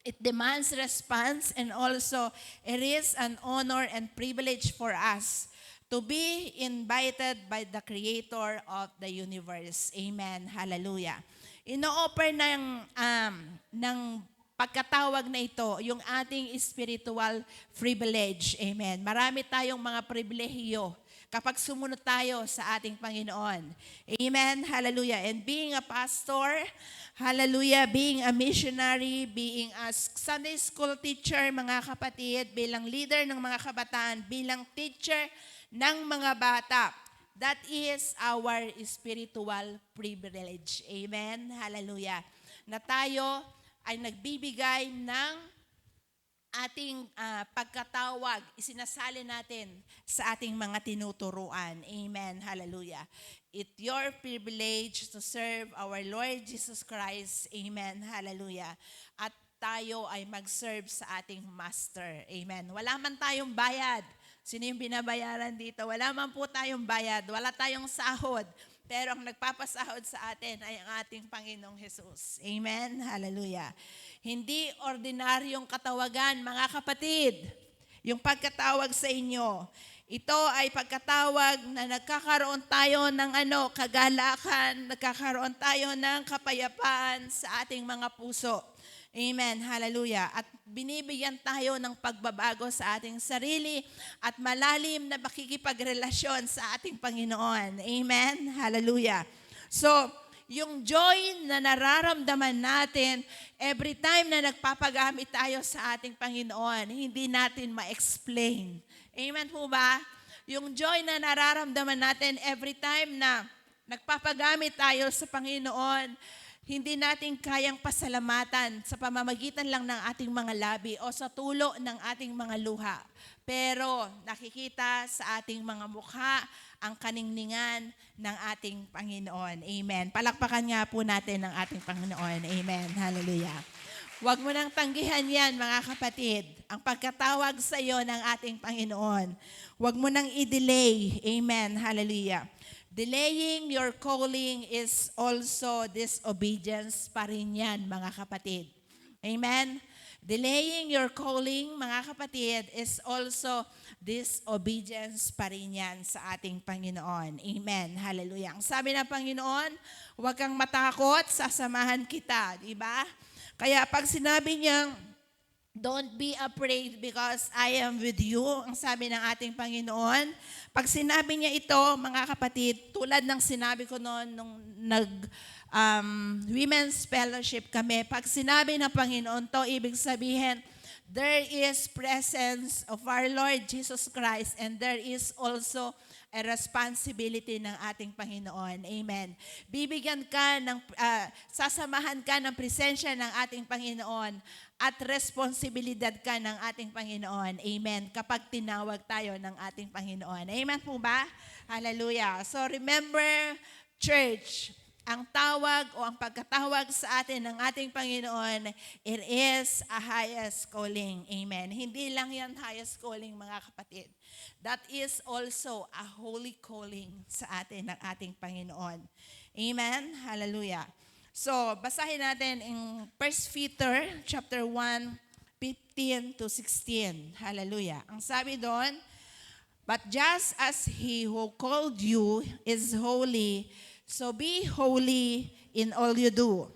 it demands response and also it is an honor and privilege for us to be invited by the Creator of the universe. Amen. Hallelujah. Ino-offer ng pagkatawag na ito, yung ating spiritual privilege. Amen. Marami tayong mga pribilehiyo kapag sumunod tayo sa ating Panginoon. Amen. Hallelujah. And being a pastor, hallelujah, being a missionary, being a Sunday school teacher, mga kapatid, bilang leader ng mga kabataan, bilang teacher ng mga bata, that is our spiritual privilege. Amen. Hallelujah. Na tayo ay nagbibigay ng ating pagkatawag, isinasali natin sa ating mga tinuturuan. Amen. Hallelujah. It's your privilege to serve our Lord Jesus Christ. Amen. Hallelujah. At tayo ay mag-serve sa ating Master. Amen. Wala man tayong bayad. Sino yung binabayaran dito? Wala man po tayong bayad. Wala tayong sahod. Pero ang nagpapasahod sa atin ay ang ating Panginoong Jesus. Amen? Hallelujah. Hindi ordinaryong katawagan, mga kapatid. Yung pagkatawag sa inyo, ito ay pagkatawag na nagkakaroon tayo ng kagalakan, nagkakaroon tayo ng kapayapaan sa ating mga puso. Amen. Hallelujah. At binibigyan tayo ng pagbabago sa ating sarili at malalim na makikipagrelasyon sa ating Panginoon. Amen. Hallelujah. So, yung joy na nararamdaman natin every time na nagpapagamit tayo sa ating Panginoon, hindi natin ma-explain. Amen po ba? Yung joy na nararamdaman natin every time na nagpapagamit tayo sa Panginoon, hindi natin kayang pasalamatan sa pamamagitan lang ng ating mga labi o sa tulo ng ating mga luha. Pero nakikita sa ating mga mukha ang kaningningan ng ating Panginoon. Amen. Palakpakan nga po natin ang ating Panginoon. Amen. Hallelujah. Huwag mo nang tanggihan yan, mga kapatid, ang pagkatawag sa iyo ng ating Panginoon. Huwag mo nang i-delay. Amen. Hallelujah. Delaying your calling is also disobedience pa rin yan, mga kapatid. Amen? Delaying your calling, mga kapatid, is also disobedience pa rin yan sa ating Panginoon. Amen? Hallelujah. Ang sabi ng Panginoon, huwag kang matakot, sasamahan kita. Diba? Kaya pag sinabi niyang, don't be afraid because I am with you, ang sabi ng ating Panginoon. Pag sinabi niya ito, mga kapatid, tulad ng sinabi ko noon nung women's fellowship kami, pag sinabi ng Panginoon to, ibig sabihin, there is presence of our Lord Jesus Christ and there is also a responsibility ng ating Panginoon. Amen. Bibigyan ka ng, sasamahan ka ng presensya ng ating Panginoon at responsibilidad ka ng ating Panginoon. Amen. Kapag tinawag tayo ng ating Panginoon. Amen po ba? Hallelujah. So remember, church, ang tawag o ang pagkatawag sa atin ng ating Panginoon, it is a highest calling. Amen. Hindi lang yan highest calling, mga kapatid. That is also a holy calling sa atin ng ating Panginoon. Amen. Hallelujah. So, basahin natin in 1 Peter chapter 1, 15 to 16. Hallelujah. Ang sabi doon, but just as He who called you is holy, so be holy in all you do.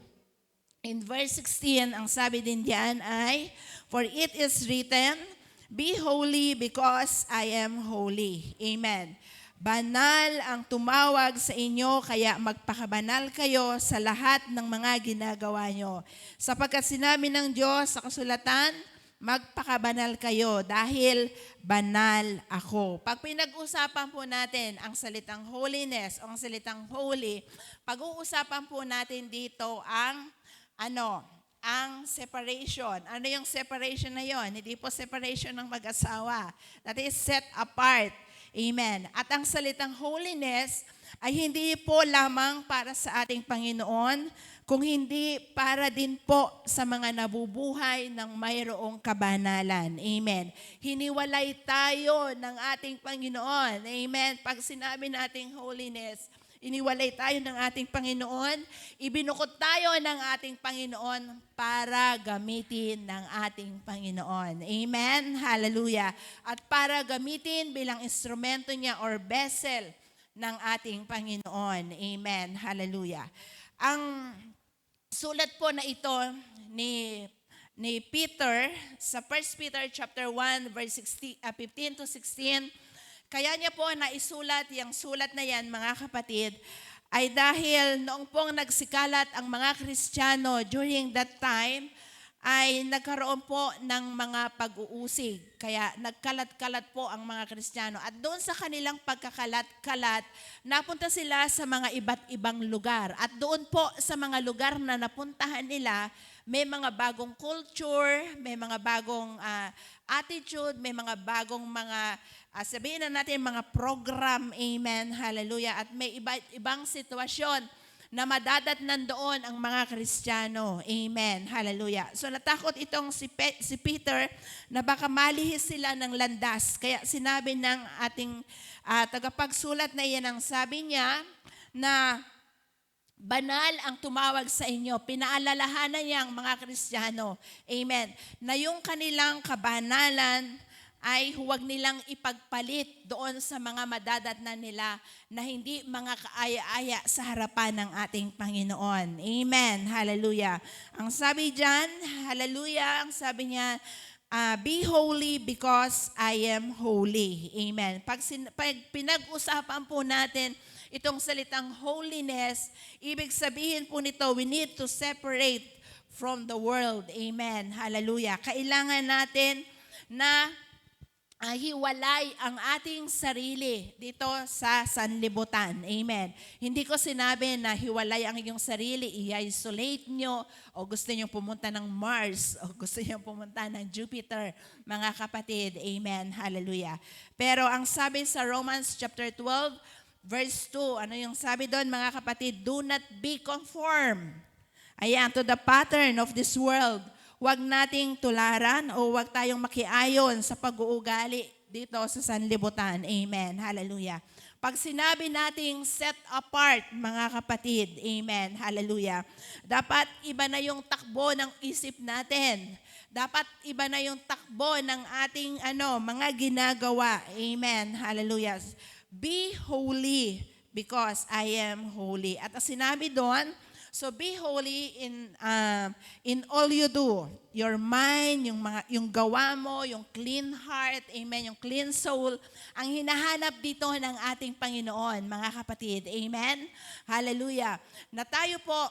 In verse 16, ang sabi din diyan ay, for it is written, be holy because I am holy. Amen. Banal ang tumawag sa inyo, kaya magpakabanal kayo sa lahat ng mga ginagawa nyo. Sapagkat sinabi ng Diyos sa kasulatan, magpakabanal kayo dahil banal ako. Pag pinag-usapan po natin ang salitang holiness o ang salitang holy, pag-uusapan po natin dito ang ang separation. Ano yung separation na yon? Hindi po separation ng mag-asawa. That is set apart. Amen. At ang salitang holiness ay hindi po lamang para sa ating Panginoon, kung hindi para din po sa mga nabubuhay ng mayroong kabanalan. Amen. Hiniwalay tayo ng ating Panginoon. Amen. Pag sinabi nating holiness, iniwalay tayo ng ating Panginoon, ibinukod tayo ng ating Panginoon para gamitin ng ating Panginoon. Amen? Hallelujah. At para gamitin bilang instrumento niya or vessel ng ating Panginoon. Amen? Hallelujah. Ang sulat po na ito ni Peter sa 1 Peter chapter 1 verse 15 to 16, kaya niya po naisulat yung sulat na yan, mga kapatid, ay dahil noong pong nagsikalat ang mga Kristiyano during that time, ay nagkaroon po ng mga pag-uusig. Kaya nagkalat-kalat po ang mga Kristiyano. At doon sa kanilang pagkakalat-kalat, napunta sila sa mga iba't ibang lugar. At doon po sa mga lugar na napuntahan nila, may mga bagong culture, may mga bagong attitude, may mga bagong mga, sabihin na natin, mga program, amen, hallelujah, at may ibang sitwasyon na madadatnan doon ang mga Kristiyano, amen, hallelujah. So natakot itong si Peter na baka malihis sila ng landas, kaya sinabi ng ating tagapagsulat na iyan, ang sabi niya na banal ang tumawag sa inyo. Pinaalalahanan niya ang mga Kristiyano. Amen. Na yung kanilang kabanalan ay huwag nilang ipagpalit doon sa mga madadatnan nila na hindi mga kaaya-aya sa harapan ng ating Panginoon. Amen. Hallelujah. Ang sabi diyan, hallelujah, ang sabi niya, be holy because I am holy. Amen. Pag pinag-usapan po natin itong salitang holiness, ibig sabihin po nito, we need to separate from the world. Amen. Hallelujah. Kailangan natin na hiwalay ang ating sarili dito sa sanlibutan. Amen. Hindi ko sinabi na hiwalay ang iyong sarili, i-isolate nyo, o gusto nyo pumunta ng Mars, o gusto nyo pumunta ng Jupiter, mga kapatid. Amen. Hallelujah. Pero ang sabi sa Romans chapter 12, verse 2, ano yung sabi doon, mga kapatid? Do not be conformed, to the pattern of this world. Huwag nating tularan o huwag tayong makiayon sa pag-uugali dito sa sanlibutan. Amen. Hallelujah. Pag sinabi nating set apart, mga kapatid, amen, hallelujah, dapat iba na yung takbo ng isip natin. Dapat iba na yung takbo ng ating mga ginagawa. Amen. Hallelujah. Be holy because I am holy. At sinabi doon, so be holy in all you do. Your mind, yung gawa mo, yung clean heart, amen, yung clean soul, ang hinahanap dito ng ating Panginoon, mga kapatid. Amen. Hallelujah. Na tayo po,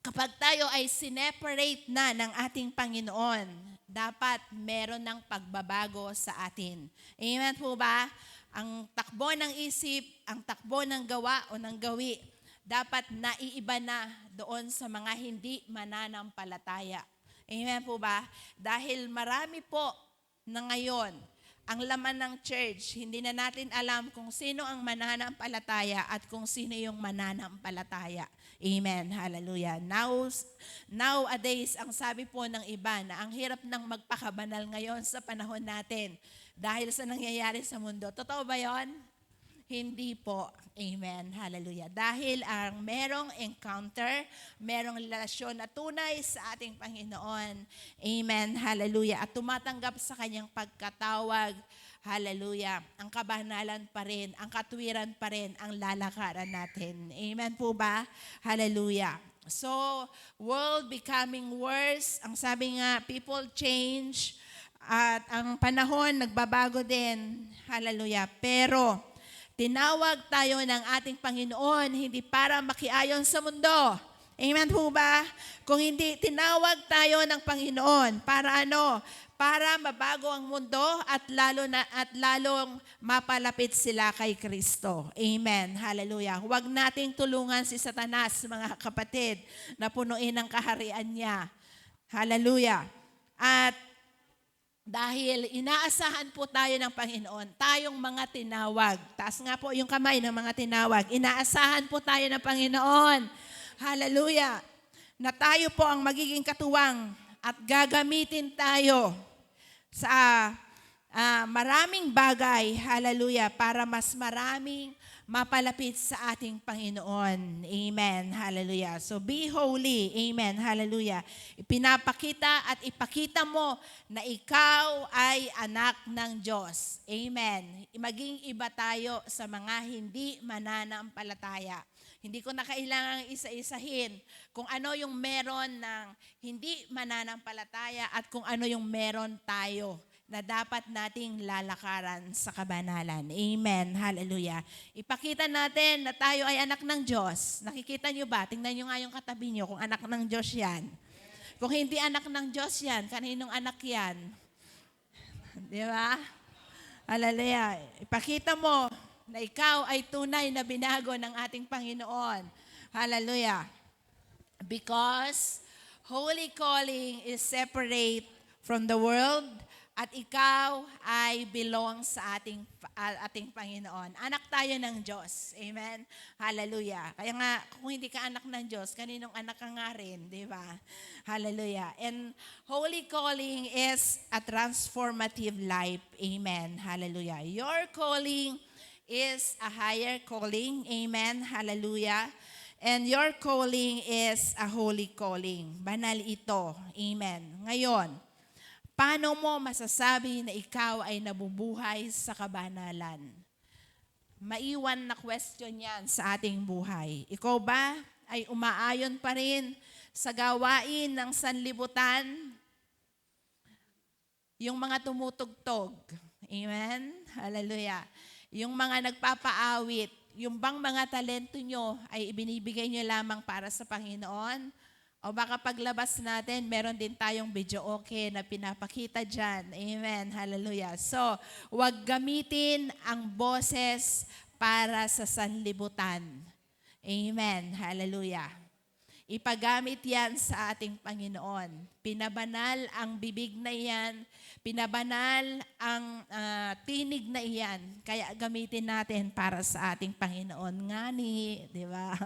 kapag tayo ay sineparate na ng ating Panginoon, dapat meron ng pagbabago sa atin. Amen po ba? Ang takbo ng isip, ang takbo ng gawa o ng gawi, dapat naiiba na doon sa mga hindi mananampalataya. Amen po ba? Dahil marami po na ngayon, ang laman ng church, hindi na natin alam kung sino ang mananampalataya at kung sino yung mananampalataya. Amen. Hallelujah. Nowadays, ang sabi po ng iba na ang hirap ng magpakabanal ngayon sa panahon natin dahil sa nangyayari sa mundo. Totoo ba yon? Hindi po. Amen. Hallelujah. Dahil ang merong encounter, merong relasyon na tunay sa ating Panginoon. Amen. Hallelujah. At tumatanggap sa kanyang pagkatawag. Hallelujah. Ang kabanalan pa rin, ang katwiran pa rin ang lalakaran natin. Amen po ba? Hallelujah. So, world becoming worse. Ang sabi nga, people change. At ang panahon, nagbabago din. Hallelujah. Pero, tinawag tayo ng ating Panginoon hindi para makiayon sa mundo. Amen po ba? Kung hindi, tinawag tayo ng Panginoon para ano? Para mabago ang mundo at lalong mapalapit sila kay Kristo. Amen. Hallelujah. Huwag nating tulungan si Satanas, mga kapatid, na punuin ang kaharian niya. Hallelujah. At dahil inaasahan po tayo ng Panginoon, tayong mga tinawag. Taas nga po yung kamay ng mga tinawag. Inaasahan po tayo ng Panginoon. Hallelujah. Na tayo po ang magiging katuwang at gagamitin tayo sa maraming bagay. Hallelujah. Para mas maraming mapalapit sa ating Panginoon. Amen. Hallelujah. So be holy. Amen. Hallelujah. Ipinapakita at ipakita mo na ikaw ay anak ng Diyos. Amen. Maging iba tayo sa mga hindi mananampalataya. Hindi ko na kailangang isa-isahin kung ano yung meron ng hindi mananampalataya at kung ano yung meron tayo na dapat nating lalakaran sa kabanalan. Amen. Hallelujah. Ipakita natin na tayo ay anak ng Diyos. Nakikita nyo ba? Tingnan nyo nga yung katabi nyo kung anak ng Diyos yan. Kung hindi anak ng Diyos yan, kaninong anak yan? Di ba? Hallelujah. Ipakita mo na ikaw ay tunay na binago ng ating Panginoon. Hallelujah. Because holy calling is separate from the world, at ikaw ay belong sa ating Panginoon. Anak tayo ng Diyos. Amen? Hallelujah. Kaya nga, kung hindi ka anak ng Diyos, kaninong anak ka nga rin, di ba? Hallelujah. And holy calling is a transformative life. Amen? Hallelujah. Your calling is a higher calling. Amen? Hallelujah. And your calling is a holy calling. Banal ito. Amen. Ngayon, Paano mo masasabi na ikaw ay nabubuhay sa kabanalan? Maiwan na question yan sa ating buhay. Ikaw ba ay umaayon pa rin sa gawain ng sanlibutan? Yung mga tumutugtog. Amen? Hallelujah. Yung mga nagpapaawit, yung bang mga talento nyo ay ibinibigay nyo lamang para sa Panginoon? O baka paglabas natin, meron din tayong video okay na pinapakita dyan. Amen. Hallelujah. So, huwag gamitin ang boses para sa sanlibutan. Amen. Hallelujah. Ipagamit yan sa ating Panginoon. Pinabanal ang bibig na yan. Pinabanal ang tinig na iyan. Kaya gamitin natin para sa ating Panginoon. Ngani, di ba?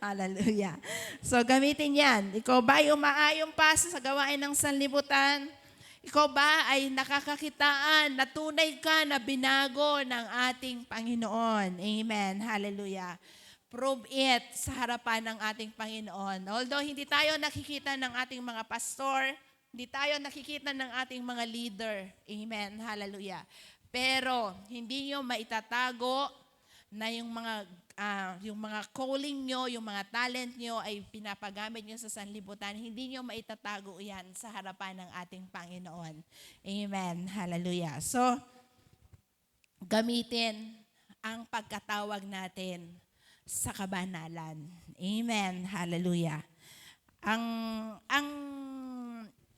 Hallelujah. So gamitin yan. Ikaw ba ay umaayon pa sa gawain ng sanlibutan? Ikaw ba ay nakakakitaan na tunay ka na binago ng ating Panginoon? Amen. Hallelujah. Prove it sa harapan ng ating Panginoon. Although hindi tayo nakikita ng ating mga pastor, hindi tayo nakikita ng ating mga leader. Amen. Hallelujah. Pero hindi nyo maitatago na yung mga calling nyo, yung mga talent nyo ay pinapagamit nyo sa sanlibutan. Hindi nyo maitatago yan sa harapan ng ating Panginoon. Amen. Hallelujah. So, gamitin ang pagkatawag natin sa kabanalan. Amen. Hallelujah. Ang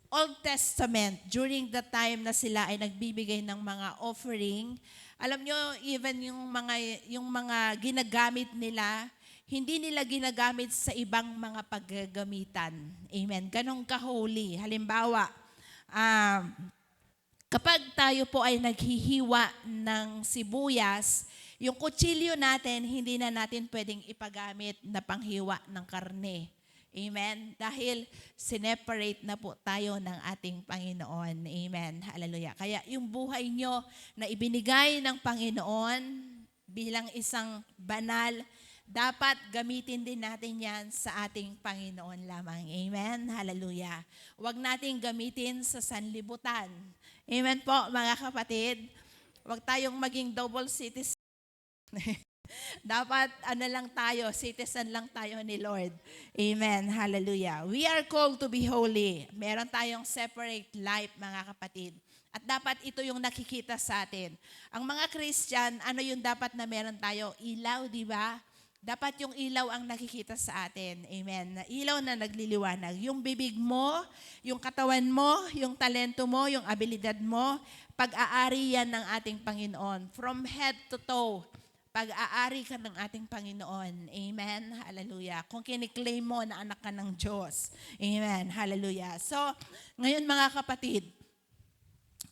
Old Testament, during the time na sila ay nagbibigay ng mga offering, alam nyo, even yung mga ginagamit nila, hindi nila ginagamit sa ibang mga paggagamitan. Amen. Ganong ka-holy. Halimbawa, kapag tayo po ay naghihiwa ng sibuyas, yung kutsilyo natin, hindi na natin pwedeng ipagamit na panghiwa ng karne. Amen? Dahil sineparate na po tayo ng ating Panginoon. Amen? Hallelujah. Kaya yung buhay nyo na ibinigay ng Panginoon bilang isang banal, dapat gamitin din natin yan sa ating Panginoon lamang. Amen? Hallelujah. Huwag nating gamitin sa sanlibutan. Amen po, mga kapatid. Huwag tayong maging double citizen. Dapat lang tayo, citizen lang tayo ni Lord. Amen. Hallelujah. We are called to be holy. Meron tayong separate life, mga kapatid. At dapat ito yung nakikita sa atin. Ang mga Christian, ano yung dapat na meron tayo? Ilaw, di ba? Dapat yung ilaw ang nakikita sa atin. Amen. Na ilaw na nagliliwanag. Yung bibig mo, yung katawan mo, yung talento mo, yung abilidad mo, pag-aari yan ng ating Panginoon. From head to toe. Pag-aari ka ng ating Panginoon. Amen. Hallelujah. Kung kiniklaim mo na anak ka ng Diyos. Amen. Hallelujah. So, ngayon mga kapatid,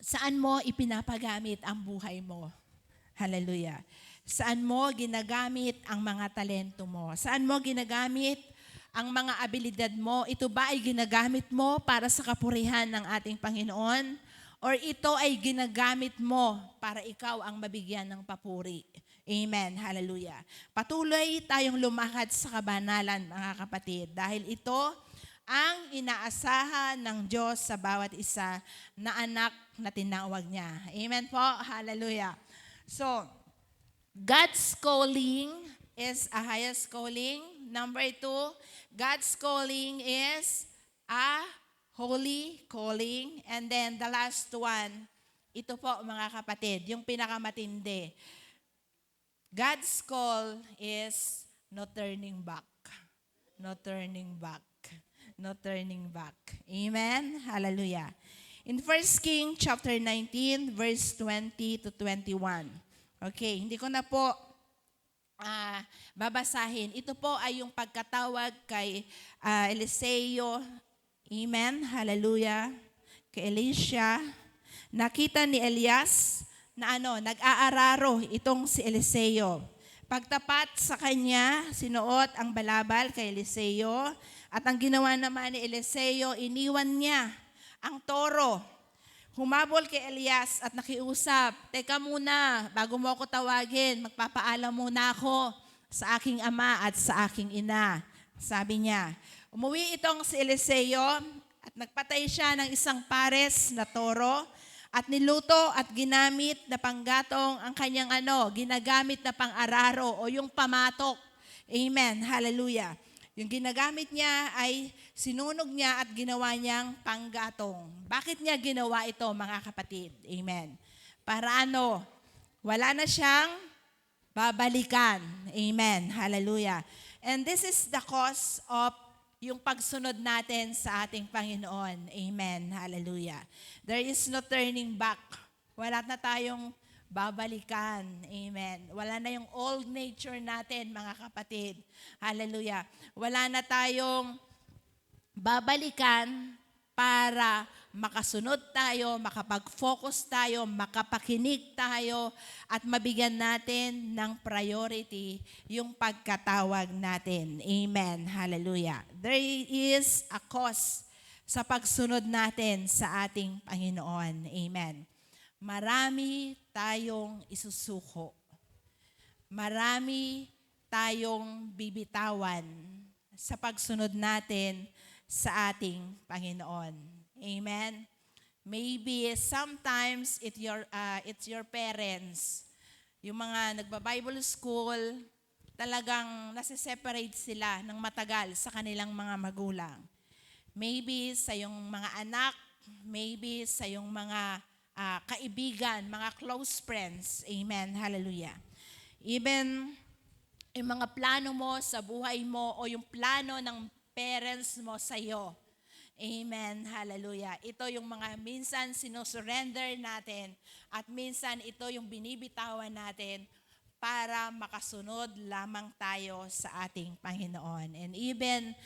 saan mo ipinapagamit ang buhay mo? Hallelujah. Saan mo ginagamit ang mga talento mo? Saan mo ginagamit ang mga abilidad mo? Ito ba ay ginagamit mo para sa kapurihan ng ating Panginoon? Or ito ay ginagamit mo para ikaw ang mabigyan ng papuri? Amen. Hallelujah. Patuloy tayong lumakad sa kabanalan, mga kapatid, dahil ito ang inaasahan ng Diyos sa bawat isa na anak na tinawag niya. Amen po. Hallelujah. So, God's calling is a highest calling. Number 2, God's calling is a holy calling. And then the last one, ito po mga kapatid, yung pinakamatindi. God's call is no turning back. No turning back. No turning back. Amen? Hallelujah. In 1 Kings chapter 19, verse 20 to 21. Okay, hindi ko na po babasahin. Ito po ay yung pagkatawag kay Eliseo. Amen? Hallelujah. Kay Elisha. Nakita ni Elias na nag-aararo itong si Eliseo. Pagtapat sa kanya, sinuot ang balabal kay Eliseo. At ang ginawa naman ni Eliseo, iniwan niya ang toro. Humabol kay Elias at nakiusap, teka muna, bago mo ako tawagin, magpapaalam muna ako sa aking ama at sa aking ina. Sabi niya, umuwi itong si Eliseo at nagpatay siya ng isang pares na toro at niluto at ginamit na panggatong ang kanyang ginagamit na pang-araro o yung pamatok. Amen. Hallelujah. Yung ginagamit niya ay sinunog niya at ginawa niyang panggatong. Bakit niya ginawa ito, mga kapatid? Amen. Para wala na siyang babalikan. Amen. Hallelujah. And this is the cause of yung pagsunod natin sa ating Panginoon. Amen. Hallelujah. There is no turning back. Wala na tayong babalikan. Amen. Wala na yung old nature natin, mga kapatid. Hallelujah. Wala na tayong babalikan para makasunod tayo, makapag-focus tayo, makapakinig tayo, at mabigyan natin ng priority yung pagkatawag natin. Amen. Hallelujah. There is a cause sa pagsunod natin sa ating Panginoon. Amen. Marami tayong isusuko. Marami tayong bibitawan sa pagsunod natin sa ating Panginoon. Amen. Maybe sometimes it's your parents. Yung mga nagba-Bible school, talagang nasiseparate sila ng matagal sa kanilang mga magulang. Maybe sa yung mga anak, maybe sa yung mga kaibigan, mga close friends. Amen. Hallelujah. Even yung mga plano mo sa buhay mo o yung plano ng parents mo sa iyo. Amen. Hallelujah. Ito yung mga minsan sinusurrender natin at minsan ito yung binibitawan natin para makasunod lamang tayo sa ating Panginoon. And even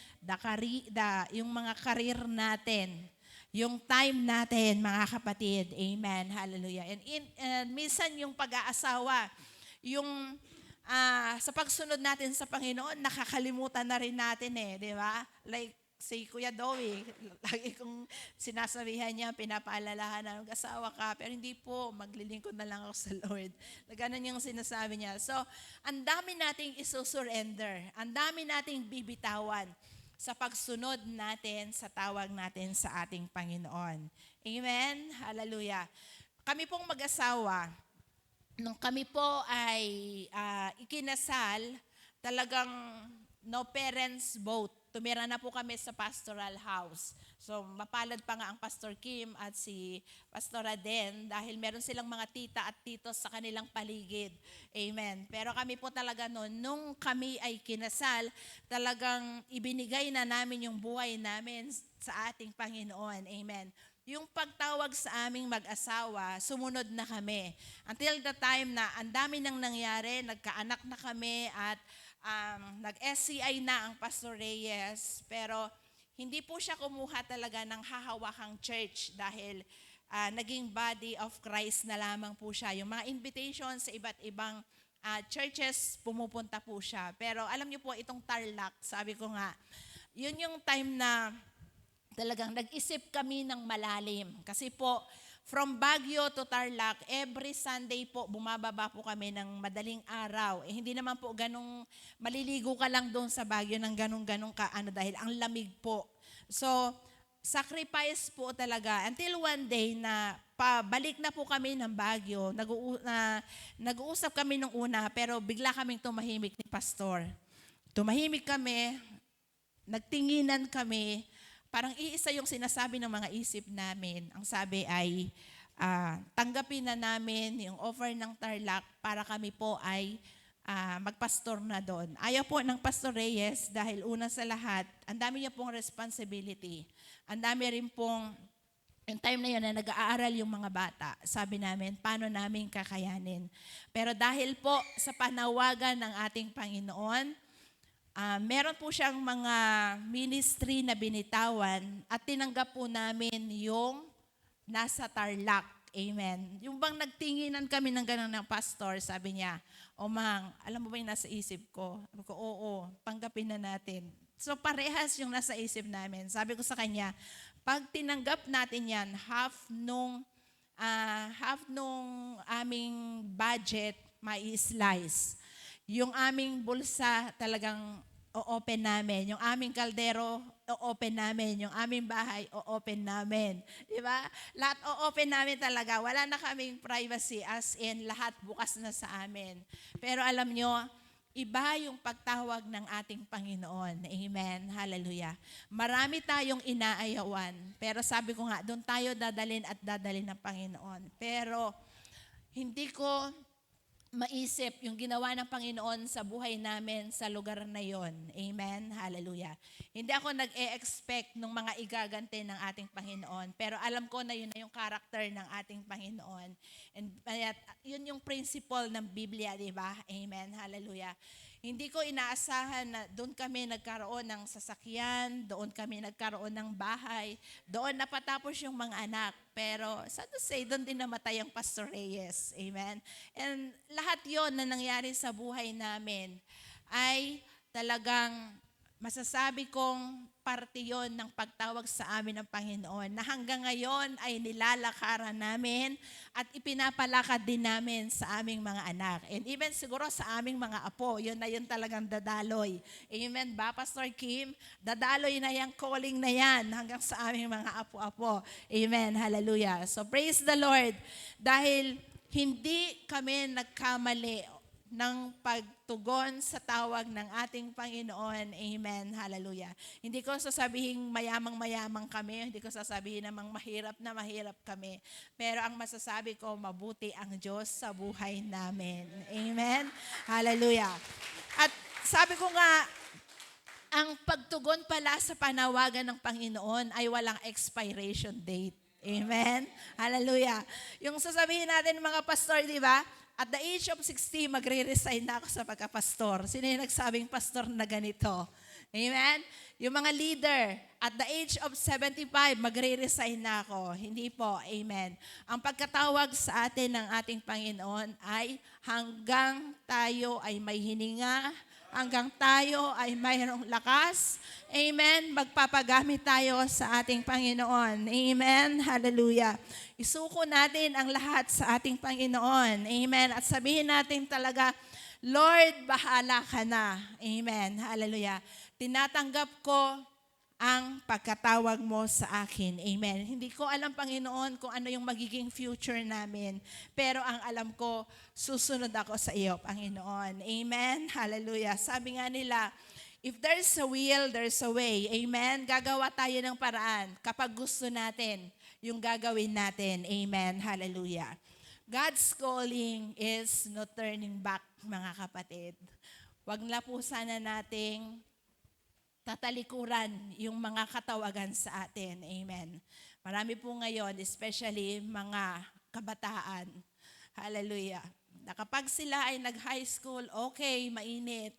yung mga career natin, yung time natin, mga kapatid. Amen. Hallelujah. And minsan yung pag-aasawa, yung sa pagsunod natin sa Panginoon, nakakalimutan na rin natin di ba? Like si Kuya Dowie, lagi kong sinasabihan niya, pinapaalalahan na mag-asawa ka, pero hindi po, maglilingkod na lang ako sa Lord. Ganun yung sinasabi niya. So, ang dami nating isusurrender, ang dami nating bibitawan sa pagsunod natin sa tawag natin sa ating Panginoon. Amen? Hallelujah. Kami pong mag-asawa, nung kami po ay ikinasal, talagang no parents vote. Tumira na po kami sa pastoral house. So, mapalad pa nga ang Pastor Kim at si Pastor Aden dahil meron silang mga tita at titos sa kanilang paligid. Amen. Pero kami po talaga nung kami ay kinasal, talagang ibinigay na namin yung buhay namin sa ating Panginoon. Amen. Yung pagtawag sa aming mag-asawa, sumunod na kami. Until the time na ang dami nang nangyari, nagkaanak na kami at nag-SCI na ang Pastor Reyes, pero hindi po siya kumuha talaga ng hahawakang church dahil naging body of Christ na lamang po siya. Yung mga invitations sa iba't ibang churches, pumupunta po siya. Pero alam niyo po, itong Tarlac, sabi ko nga, yun yung time na talagang nag-isip kami ng malalim. Kasi po, from Baguio to Tarlac, every Sunday po, bumababa po kami ng madaling araw. Hindi naman po ganong, maliligo ka lang doon sa Baguio ng ganong dahil ang lamig po. So, sacrifice po talaga. Until one day na pabalik na po kami ng Baguio, nag-uusap kami nung una, pero bigla kaming tumahimik ni Pastor. Tumahimik kami, nagtinginan kami, parang iisa yung sinasabi ng mga isip namin. Ang sabi ay, tanggapin na namin yung offer ng Tarlac para kami po ay magpastor na doon. Ayaw po ng Pastor Reyes dahil una sa lahat, ang dami niya pong responsibility. Ang dami rin pong, yung time na yun na nag-aaral yung mga bata, sabi namin, paano namin kakayanin. Pero dahil po sa panawagan ng ating Panginoon, meron po siyang mga ministry na binitawan at tinanggap po namin yung nasa Tarlac. Amen. Yung bang nagtinginan kami ng gano'n ng pastor, sabi niya, "O Mang, alam mo ba yung nasa isip ko?" Sabi ko, "Oo, tanggapin na natin." So parehas yung nasa isip namin. Sabi ko sa kanya, pag tinanggap natin yan, half nung aming budget, mai-slice. Yung aming bulsa talagang o-open namin. Yung aming kaldero, o-open namin. Yung aming bahay, o-open namin. Di ba? Lahat o-open namin talaga. Wala na kaming privacy, as in lahat bukas na sa amin. Pero alam nyo, iba yung pagtawag ng ating Panginoon. Amen. Hallelujah. Marami tayong inaayawan. Pero sabi ko nga, doon tayo dadalin at dadalin ng Panginoon. Pero hindi ko maisip yung ginawa ng Panginoon sa buhay namin sa lugar na yon. Amen? Hallelujah. Hindi ako nag-e-expect ng mga igagante ng ating Panginoon. Pero alam ko na yun na yung character ng ating Panginoon. And yun yung principle ng Biblia, di ba? Amen? Hallelujah. Hindi ko inaasahan na doon kami nagkaroon ng sasakyan, doon kami nagkaroon ng bahay, doon napatapos yung mga anak. Pero sad to say, doon din namatay ang Pastor Reyes. Amen? And lahat yon na nangyari sa buhay namin ay talagang masasabi kong parte yon ng pagtawag sa amin ng Panginoon na hanggang ngayon ay nilalakaran namin at ipinapalakad din namin sa aming mga anak. And even siguro sa aming mga apo, yun na yun talagang dadaloy. Amen ba, Pastor Kim? Dadaloy na yung calling na yan hanggang sa aming mga apo-apo. Amen. Hallelujah. So praise the Lord. Dahil hindi kami nagkamali ng pagtugon sa tawag ng ating Panginoon. Amen. Hallelujah. Hindi ko sasabihin mayamang-mayamang kami. Hindi ko sasabihin namang mahirap na mahirap kami. Pero ang masasabi ko, mabuti ang Diyos sa buhay namin. Amen. Hallelujah. At sabi ko nga, ang pagtugon pala sa panawagan ng Panginoon ay walang expiration date. Amen. Hallelujah. Yung sasabihin natin mga pastor, di ba? At the age of 60, magre-resign na ako sa pagkapastor. Sino yung nagsabing pastor na ganito? Amen? Yung mga leader, at the age of 75, magre-resign na ako. Hindi po. Amen. Ang pagkatawag sa atin ng ating Panginoon ay hanggang tayo ay may hininga, hanggang tayo ay mayroong lakas. Amen. Magpapagamit tayo sa ating Panginoon. Amen. Hallelujah. Isuko natin ang lahat sa ating Panginoon. Amen. At sabihin natin talaga, Lord, bahala ka na. Amen. Hallelujah. Tinatanggap ko ang pagkatawag mo sa akin. Amen. Hindi ko alam, Panginoon, kung ano yung magiging future namin. Pero ang alam ko, susunod ako sa iyo, Panginoon. Amen. Hallelujah. Sabi nga nila, if there's a will, there's a way. Amen. Gagawa tayo ng paraan kapag gusto natin yung gagawin natin. Amen. Hallelujah. God's calling is no turning back, mga kapatid. Wag na po sana nating tatalikuran yung mga katawagan sa atin. Amen. Marami po ngayon, especially mga kabataan. Hallelujah. Na kapag sila ay nag-high school, okay, mainit.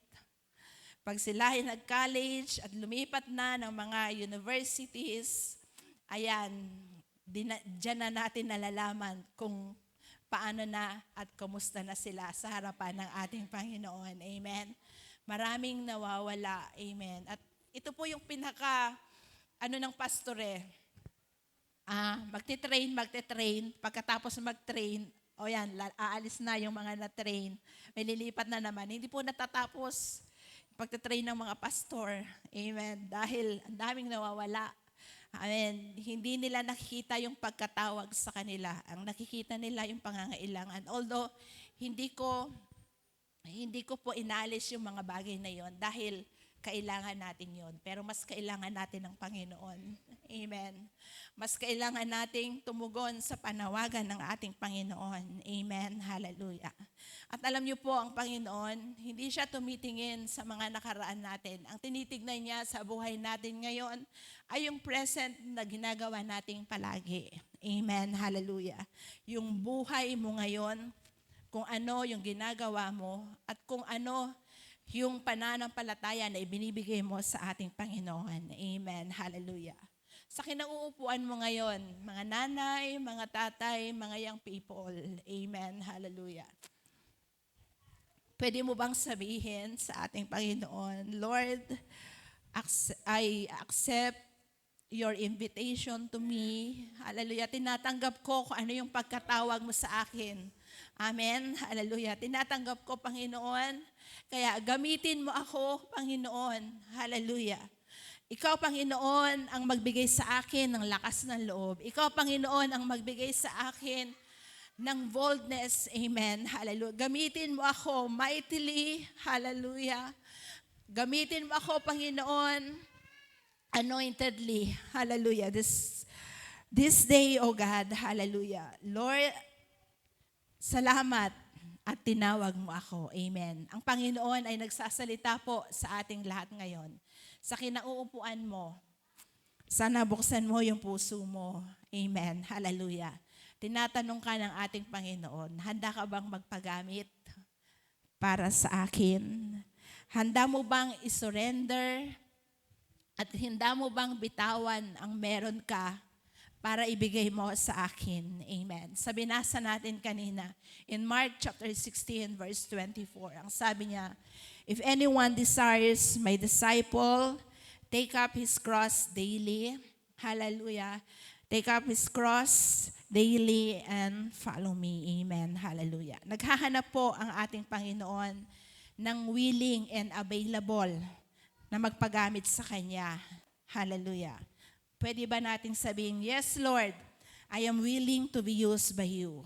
Pag sila ay nag-college at lumipat na ng mga universities, ayan, dyan na natin nalalaman kung paano na at kumusta na sila sa harapan ng ating Panginoon. Amen. Maraming nawawala. Amen. At ito po yung ng pastore. Magte-train. Pagkatapos mag-train, aalis na yung mga na-train. May lilipat na naman. Hindi po natatapos pagte-train ng mga pastor. Amen. Dahil ang daming nawawala. Amen. Hindi nila nakikita yung pagkatawag sa kanila. Ang nakikita nila yung pangangailangan. Although, hindi ko po inalis yung mga bagay na yon dahil kailangan natin yon. Pero mas kailangan natin ng Panginoon. Amen. Mas kailangan nating tumugon sa panawagan ng ating Panginoon. Amen. Hallelujah. At alam niyo po, ang Panginoon, hindi siya tumitingin sa mga nakaraan natin. Ang tinitignan niya sa buhay natin ngayon ay yung present na ginagawa nating palagi. Amen. Hallelujah. Yung buhay mo ngayon, kung ano yung ginagawa mo, at kung ano yung pananampalataya na ibinibigay mo sa ating Panginoon. Amen. Hallelujah. Sa kinauupuan mo ngayon, mga nanay, mga tatay, mga young people. Amen. Hallelujah. Pwede mo bang sabihin sa ating Panginoon, Lord, I accept your invitation to me. Hallelujah. Tinatanggap ko kung ano yung pagkatawag mo sa akin. Amen. Hallelujah. Tinatanggap ko, Panginoon. Kaya gamitin mo ako, Panginoon. Hallelujah. Ikaw, Panginoon, ang magbigay sa akin ng lakas ng loob. Ikaw, Panginoon, ang magbigay sa akin ng boldness. Amen. Hallelujah. Gamitin mo ako mightily. Hallelujah. Gamitin mo ako, Panginoon, anointedly. Hallelujah. This day, O God, hallelujah. Lord, salamat at tinawag mo ako. Amen. Ang Panginoon ay nagsasalita po sa ating lahat ngayon. Sa kinauupuan mo, sana buksan mo yung puso mo. Amen. Hallelujah. Tinatanong ka ng ating Panginoon, handa ka bang magpagamit para sa akin? Handa mo bang isurrender? At handa mo bang bitawan ang meron ka para ibigay mo sa akin? Amen. Sa binasa natin kanina, in Mark chapter 16, verse 24, ang sabi niya, if anyone desires my disciple, take up his cross daily. Hallelujah. Take up his cross daily and follow me. Amen. Hallelujah. Naghahanap po ang ating Panginoon ng willing and available na magpagamit sa Kanya. Hallelujah. Pwede ba nating sabihin, yes, Lord, I am willing to be used by you.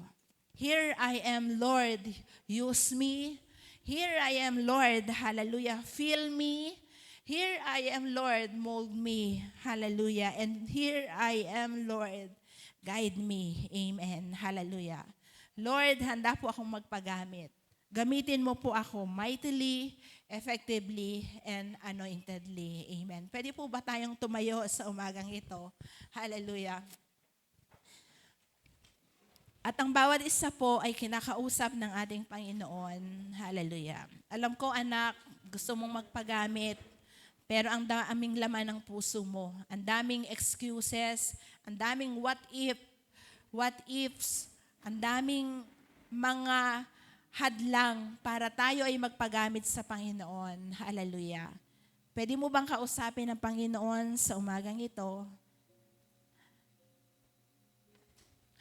Here I am, Lord, use me. Here I am, Lord, hallelujah, fill me. Here I am, Lord, mold me. Hallelujah. And here I am, Lord, guide me. Amen. Hallelujah. Lord, handa po akong magpagamit. Gamitin mo po ako mightily, effectively, and anointedly. Amen. Pwede po ba tayong tumayo sa umagang ito? Hallelujah. At ang bawat isa po ay kinakausap ng ating Panginoon. Hallelujah. Alam ko, anak, gusto mong magpagamit, pero ang daming laman ng puso mo. Ang daming excuses, ang daming what ifs, ang daming mga hadlang para tayo ay magpagamit sa Panginoon. Hallelujah. Pwede mo bang kausapin ang Panginoon sa umagang ito?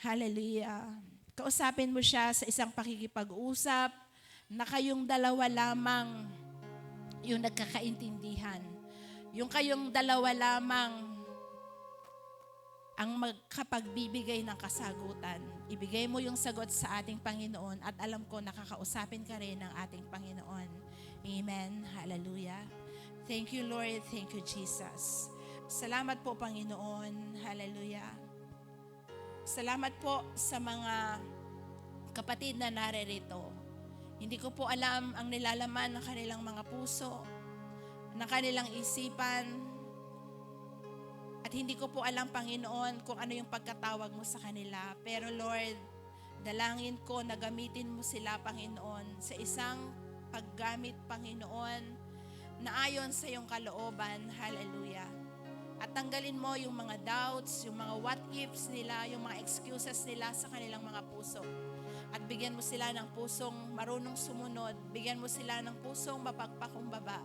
Hallelujah. Kausapin mo siya sa isang pakikipag-usap na kayong dalawa lamang yung nagkakaintindihan. Yung kayong dalawa lamang ang magkapagbibigay ng kasagutan. Ibigay mo yung sagot sa ating Panginoon at alam ko nakakausapin ka rin ng ating Panginoon. Amen. Hallelujah. Thank you, Lord. Thank you, Jesus. Salamat po, Panginoon. Hallelujah. Salamat po sa mga kapatid na naririto. Hindi ko po alam ang nilalaman ng kanilang mga puso, ng kanilang isipan, at hindi ko po alam, Panginoon, kung ano yung pagkatawag mo sa kanila. Pero Lord, dalangin ko na gamitin mo sila, Panginoon, sa isang paggamit, Panginoon, na ayon sa iyong kalooban. Hallelujah. At tanggalin mo yung mga doubts, yung mga what ifs nila, yung mga excuses nila sa kanilang mga puso. At bigyan mo sila ng pusong marunong sumunod. Bigyan mo sila ng pusong mapagpakumbaba.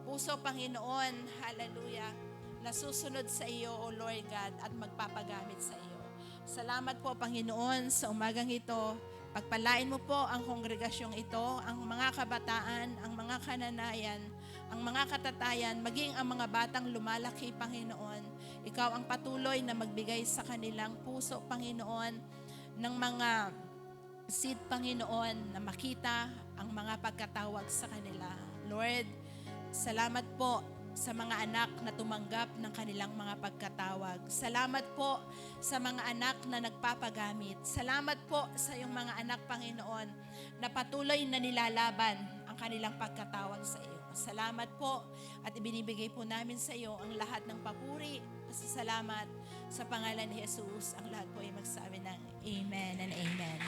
Puso, Panginoon, hallelujah, na susunod sa iyo, O Lord God, at magpapagamit sa iyo. Salamat po, Panginoon, sa umagang ito. Pagpalain mo po ang kongregasyong ito, ang mga kabataan, ang mga kananayan, ang mga katatayan, maging ang mga batang lumalaki, Panginoon. Ikaw ang patuloy na magbigay sa kanilang puso, Panginoon, ng mga seed, Panginoon, na makita ang mga pagkatawag sa kanila. Lord, salamat po sa mga anak na tumanggap ng kanilang mga pagkatawag. Salamat po sa mga anak na nagpapagamit. Salamat po sa iyong mga anak, Panginoon, na patuloy na nilalaban ang kanilang pagkatawag sa iyo. Salamat po at ibinibigay po namin sa iyo ang lahat ng papuri, pasasalamat sa pangalan ni Jesus. Ang lahat po ay magsabi ng Amen and Amen.